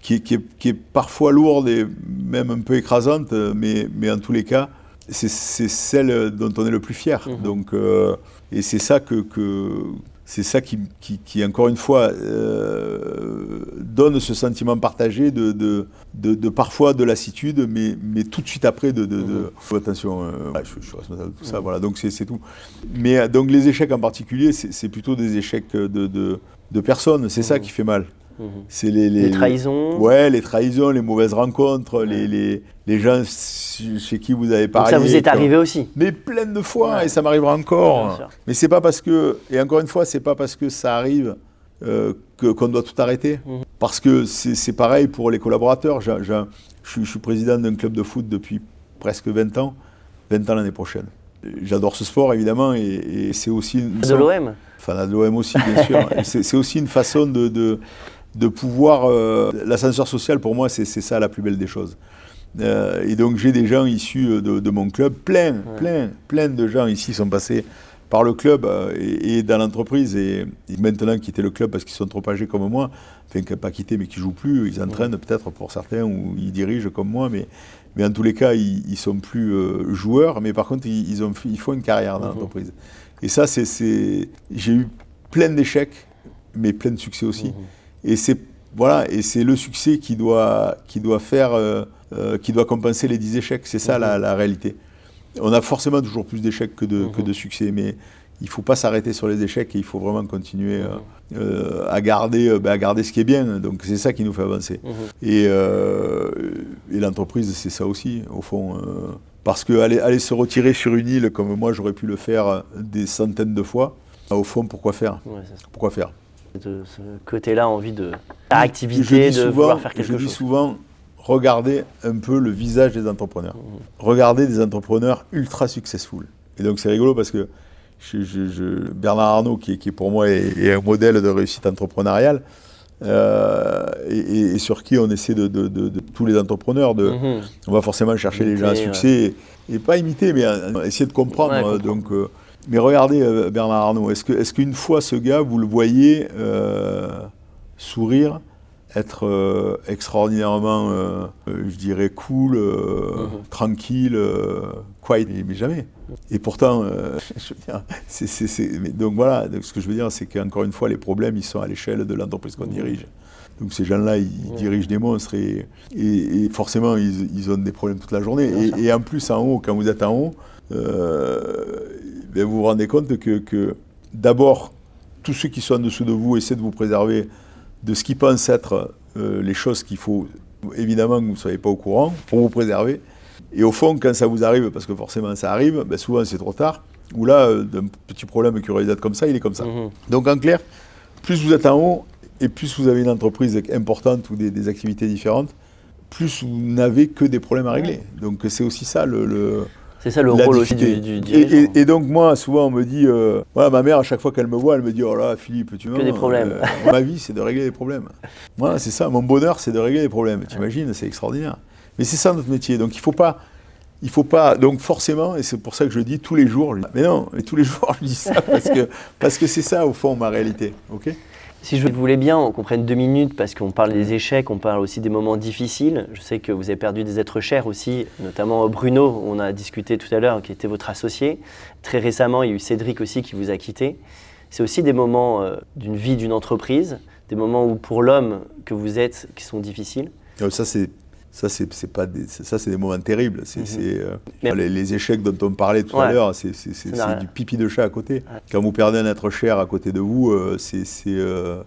qui est parfois lourde et même un peu écrasante, mais en tous les cas, c'est celle dont on est le plus fier. Donc, et c'est ça c'est ça qui encore une fois, donne ce sentiment partagé de parfois de lassitude, mais tout de suite après attention, je suis responsable de tout ça, voilà, donc c'est tout. Mais donc les échecs en particulier, c'est plutôt des échecs de personnes, c'est ça qui fait mal. C'est les trahisons. Ouais, les trahisons, les mauvaises rencontres, les gens chez qui vous avez parlé. Donc ça vous est arrivé aussi. Mais plein de fois, et ça m'arrivera encore. Mais c'est pas parce que, et encore une fois, c'est pas parce que ça arrive qu'on doit tout arrêter. Parce que c'est pareil pour les collaborateurs. Je suis président d'un club de foot depuis presque 20 ans l'année prochaine. J'adore ce sport, évidemment, et c'est aussi... De l'OM. Enfin, de l'OM aussi, bien sûr. C'est aussi une façon de pouvoir... L'ascenseur social, pour moi, c'est ça la plus belle des choses. Et donc, j'ai des gens issus de mon club, plein de gens ici sont passés par le club et dans l'entreprise, et maintenant quitter le club parce qu'ils sont trop âgés comme moi, enfin, pas quittés, mais qui ne jouent plus, ils entraînent peut-être pour certains, ou ils dirigent comme moi, mais en tous les cas, ils ne sont plus joueurs, mais par contre, ils font une carrière dans l'entreprise. Et ça, j'ai eu plein d'échecs, mais plein de succès aussi. Et c'est le succès qui doit compenser les 10 échecs. C'est ça la réalité. On a forcément toujours plus d'échecs que de succès, mais il ne faut pas s'arrêter sur les échecs et il faut vraiment continuer à garder ce qui est bien. Donc c'est ça qui nous fait avancer. Et l'entreprise, c'est ça aussi, au fond. Parce qu'aller se retirer sur une île, comme moi j'aurais pu le faire des centaines de fois, au fond, pourquoi faire ? Pourquoi faire ? De ce côté-là, envie de faire activité, vouloir faire quelque chose. Je dis souvent, regardez un peu le visage des entrepreneurs. Regardez des entrepreneurs ultra successful. Et donc c'est rigolo parce que Bernard Arnault, qui pour moi est un modèle de réussite entrepreneuriale, et sur qui on essaie de tous les entrepreneurs, on va forcément chercher les gens à succès, et pas imiter, mais essayer de comprendre. Mais regardez Bernard Arnault, est-ce qu'une fois ce gars, vous le voyez sourire, être extraordinairement, je dirais, cool, tranquille, quiet, mais jamais. Et pourtant, je veux dire, donc voilà, donc ce que je veux dire, c'est qu'encore une fois, les problèmes, ils sont à l'échelle de l'entreprise qu'on dirige. Donc ces gens-là, ils dirigent des monstres et forcément, ils ont des problèmes toute la journée. Et en plus, en haut, quand vous êtes en haut, vous vous rendez compte que d'abord, tous ceux qui sont en dessous de vous essaient de vous préserver de ce qu'ils pensent être les choses qu'il faut, évidemment, que vous ne soyez pas au courant, pour vous préserver. Et au fond, quand ça vous arrive, parce que forcément ça arrive, souvent c'est trop tard, ou là, d'un petit problème qui aurait dû être comme ça, il est comme ça. Donc en clair, plus vous êtes en haut, et plus vous avez une entreprise importante ou des activités différentes, plus vous n'avez que des problèmes à régler. Donc c'est aussi ça c'est ça le rôle aussi du dirigeant. Et donc moi, souvent on me dit, ma mère à chaque fois qu'elle me voit, elle me dit, oh là Philippe, tu vois, que des problèmes. Ma vie c'est de régler des problèmes. Voilà, c'est ça, mon bonheur c'est de régler des problèmes. T'imagines, c'est extraordinaire. Mais c'est ça notre métier, donc il faut pas, donc forcément, et c'est pour ça que je dis tous les jours, mais non, mais tous les jours je dis ça parce que c'est ça au fond ma réalité, ok ? Si je voulais bien qu'on prenne 2 minutes, parce qu'on parle des échecs, on parle aussi des moments difficiles. Je sais que vous avez perdu des êtres chers aussi, notamment Bruno, on a discuté tout à l'heure, qui était votre associé. Très récemment, il y a eu Cédric aussi qui vous a quitté. C'est aussi des moments d'une vie d'une entreprise, des moments où pour l'homme que vous êtes, qui sont difficiles. Ça, c'est Ça, c'est des moments terribles. Mais- Les échecs dont on parlait tout à l'heure, c'est du pipi de chat à côté. Ouais. Quand vous perdez un être cher à côté de vous, Ça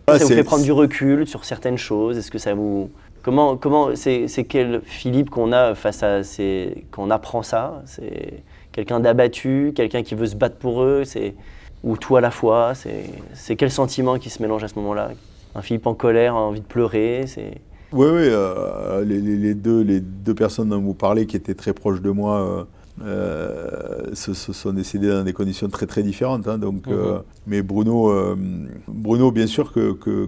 vous fait prendre du recul sur certaines choses? Est-ce que ça vous... Comment c'est quel Philippe qu'on a face à qu'on apprend ça? C'est quelqu'un d'abattu, quelqu'un qui veut se battre pour eux, ou tout à la fois? C'est quel sentiment qui se mélange à ce moment-là? Un Philippe en colère, envie de pleurer, Oui, les deux personnes dont vous parlez qui étaient très proches de moi se sont décédées dans des conditions très très différentes. Hein, donc, mais Bruno, bien sûr que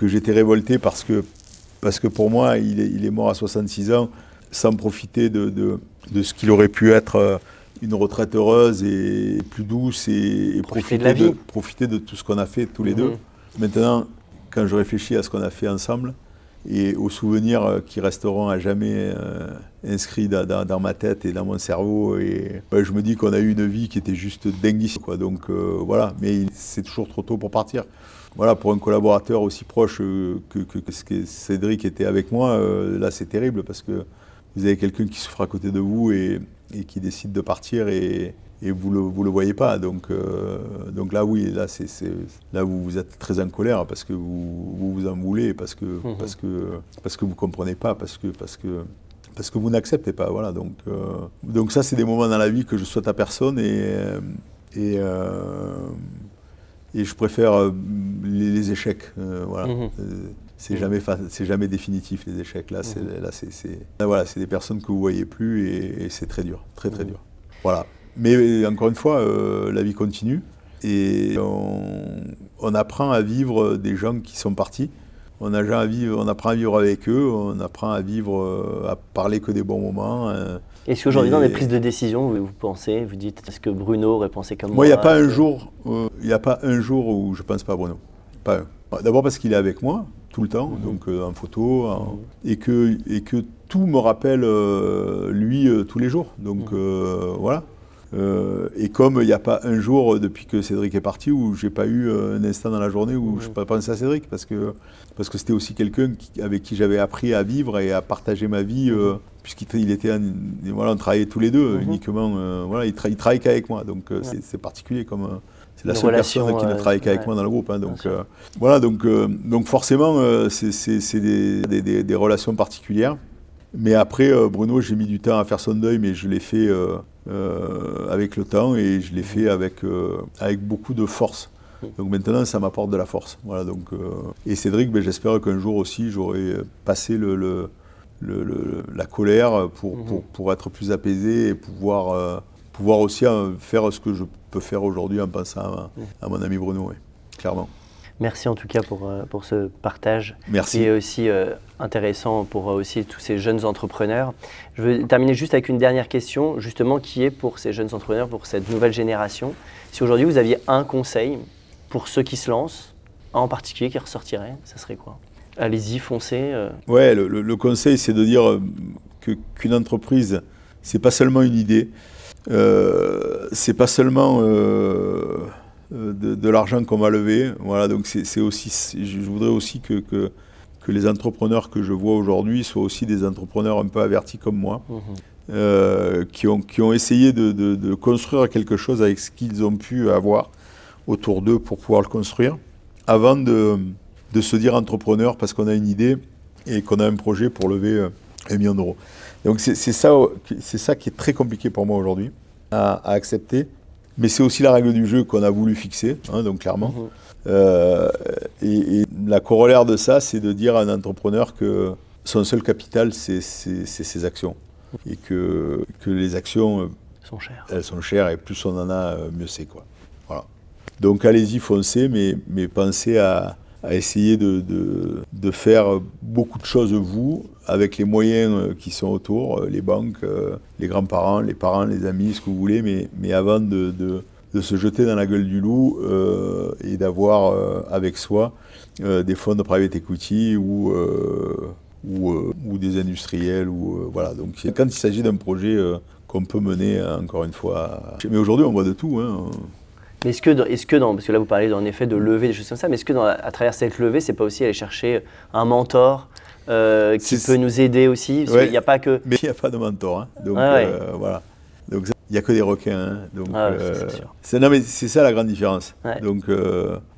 j'étais révolté parce que pour moi, il est mort à 66 ans sans profiter de ce qu'il aurait pu être une retraite heureuse et plus douce et profiter de tout ce qu'on a fait tous les deux. Maintenant, quand je réfléchis à ce qu'on a fait ensemble et aux souvenirs qui resteront à jamais inscrits dans ma tête et dans mon cerveau, et je me dis qu'on a eu une vie qui était juste dinguissime, quoi. Donc voilà, mais c'est toujours trop tôt pour partir. Voilà, pour un collaborateur aussi proche que Cédric était avec moi, là c'est terrible parce que vous avez quelqu'un qui souffre à côté de vous et qui décide de partir et vous le voyez pas. Donc là oui, là vous êtes très en colère parce que vous en voulez, parce que vous comprenez pas, parce que vous n'acceptez pas. Voilà, donc ça c'est des moments dans la vie que je souhaite à personne et je préfère les échecs. Voilà. C'est jamais définitif, les échecs. Là, c'est des personnes que vous voyez plus et c'est très dur, très très dur. Voilà. Mais encore une fois, la vie continue et on apprend à vivre des gens qui sont partis. On apprend à vivre avec eux, on apprend à vivre, à parler que des bons moments. Est-ce qu'aujourd'hui, dans les prises de décision, vous pensez, vous dites, est-ce que Bruno aurait pensé comme moi? Moi, il n'y a pas un jour où je ne pense pas à Bruno. Pas un. D'abord parce qu'il est avec moi tout le temps, donc en photo, et que tout me rappelle lui tous les jours. Donc voilà. Et comme il n'y a pas un jour depuis que Cédric est parti où j'ai pas eu un instant dans la journée où je n'ai pas pensé à Cédric, parce que c'était aussi quelqu'un avec qui j'avais appris à vivre et à partager ma vie, puisqu'il était voilà, on travaillait tous les deux uniquement, voilà, il travaille qu'avec moi, donc c'est particulier comme c'est la seule personne qui ne travaille qu'avec moi dans le groupe, hein, donc voilà, donc forcément c'est des relations particulières. Mais après, Bruno, j'ai mis du temps à faire son deuil, mais je l'ai fait avec le temps et je l'ai fait avec beaucoup de force. Donc maintenant, ça m'apporte de la force. Voilà, donc, et Cédric, j'espère qu'un jour aussi, j'aurai passé la colère pour être plus apaisé et pouvoir aussi faire ce que je peux faire aujourd'hui en pensant à mon ami Bruno, ouais, clairement. Merci en tout cas pour ce partage. Merci. Qui est aussi intéressant pour aussi tous ces jeunes entrepreneurs. Je veux terminer juste avec une dernière question, justement, qui est pour ces jeunes entrepreneurs, pour cette nouvelle génération. Si aujourd'hui vous aviez un conseil pour ceux qui se lancent, un en particulier qui ressortirait, ça serait quoi? Allez-y, foncez. Ouais, le conseil, c'est de dire qu'une entreprise, c'est pas seulement une idée, c'est pas seulement de l'argent qu'on va lever. Voilà, donc c'est aussi, je voudrais aussi que les entrepreneurs que je vois aujourd'hui soient aussi des entrepreneurs un peu avertis comme moi, qui ont essayé de construire quelque chose avec ce qu'ils ont pu avoir autour d'eux pour pouvoir le construire, avant de se dire entrepreneur parce qu'on a une idée et qu'on a un projet pour lever 1 million d'euros. Donc c'est ça qui est très compliqué pour moi aujourd'hui à accepter. Mais c'est aussi la règle du jeu qu'on a voulu fixer, hein, donc clairement. Et la corollaire de ça, c'est de dire à un entrepreneur que son seul capital, c'est ses actions. Et que les actions, elles sont chères, et plus on en a, mieux c'est, quoi. Voilà. Donc allez-y, foncez, mais pensez à essayer de faire beaucoup de choses, vous, avec les moyens qui sont autour, les banques, les grands-parents, les parents, les amis, ce que vous voulez, mais avant de se jeter dans la gueule du loup et d'avoir avec soi des fonds de private equity ou des industriels. Voilà. Donc quand il s'agit d'un projet qu'on peut mener, encore une fois... Mais aujourd'hui, on voit de tout, hein. Mais est-ce que parce que là vous parlez en effet de lever, des choses comme ça, mais est-ce que à travers cette levée, c'est pas aussi aller chercher un mentor, qui peut nous aider aussi. Parce qu'il n'y a pas que... Mais il n'y a pas de mentor. Hein. Donc voilà. Donc il n'y a que des requins. Hein. Donc, c'est sûr. Non mais c'est ça la grande différence. Ouais. Donc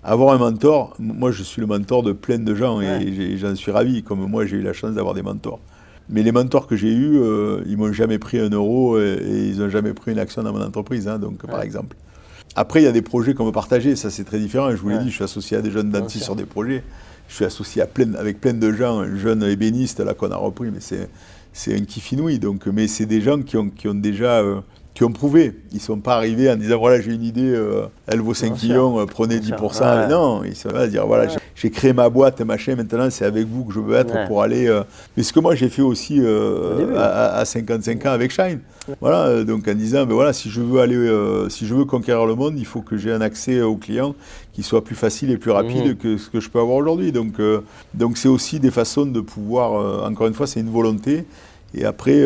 avoir un mentor, moi je suis le mentor de plein de gens et j'en suis ravi. Comme moi j'ai eu la chance d'avoir des mentors. Mais les mentors que j'ai eus, ils m'ont jamais pris un euro et ils n'ont jamais pris une action dans mon entreprise. Hein, donc par exemple. Après il y a des projets qu'on veut partager, ça c'est très différent. Je vous l'ai dit, je suis associé à des jeunes dentistes sur des projets. Je suis associé avec plein de gens, jeunes ébénistes là qu'on a repris, mais c'est un kiff inouï. Donc, mais c'est des gens qui ont déjà qui ont prouvé. Ils ne sont pas arrivés en disant voilà j'ai une idée, elle vaut 5 millions, prenez 10%. Non, ils sont là à dire voilà j'ai créé ma boîte, machin, maintenant c'est avec vous que je veux être pour aller. Mais ce que moi j'ai fait aussi à 55 ans avec Shine. Voilà, donc en disant ben voilà si je veux conquérir le monde, il faut que j'ai un accès aux clients qui soit plus facile et plus rapide que ce que je peux avoir aujourd'hui. Donc c'est aussi des façons de pouvoir, encore une fois c'est une volonté. Et après,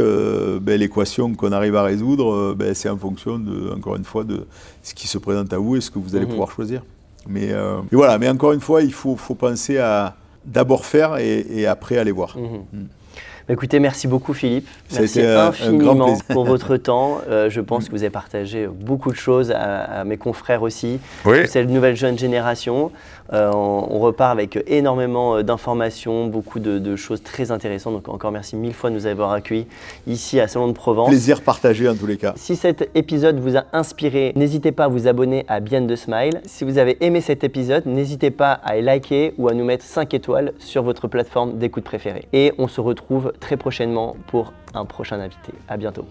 l'équation qu'on arrive à résoudre, c'est en fonction, encore une fois, de ce qui se présente à vous et ce que vous allez pouvoir choisir. Mais voilà, mais encore une fois, il faut penser à d'abord faire et après aller voir. Écoutez, merci beaucoup Philippe. Merci infiniment pour votre temps. Je pense que vous avez partagé beaucoup de choses à mes confrères aussi. Oui. Cette nouvelle jeune génération. On repart avec énormément d'informations, beaucoup de choses très intéressantes. Donc encore merci 1000 fois de nous avoir accueillis ici à Salon de Provence. Plaisir partagé en tous les cas. Si cet épisode vous a inspiré, n'hésitez pas à vous abonner à Beyond the Smile. Si vous avez aimé cet épisode, n'hésitez pas à liker ou à nous mettre 5 étoiles sur votre plateforme d'écoute préférée. Et on se retrouve très prochainement pour un prochain invité. À bientôt.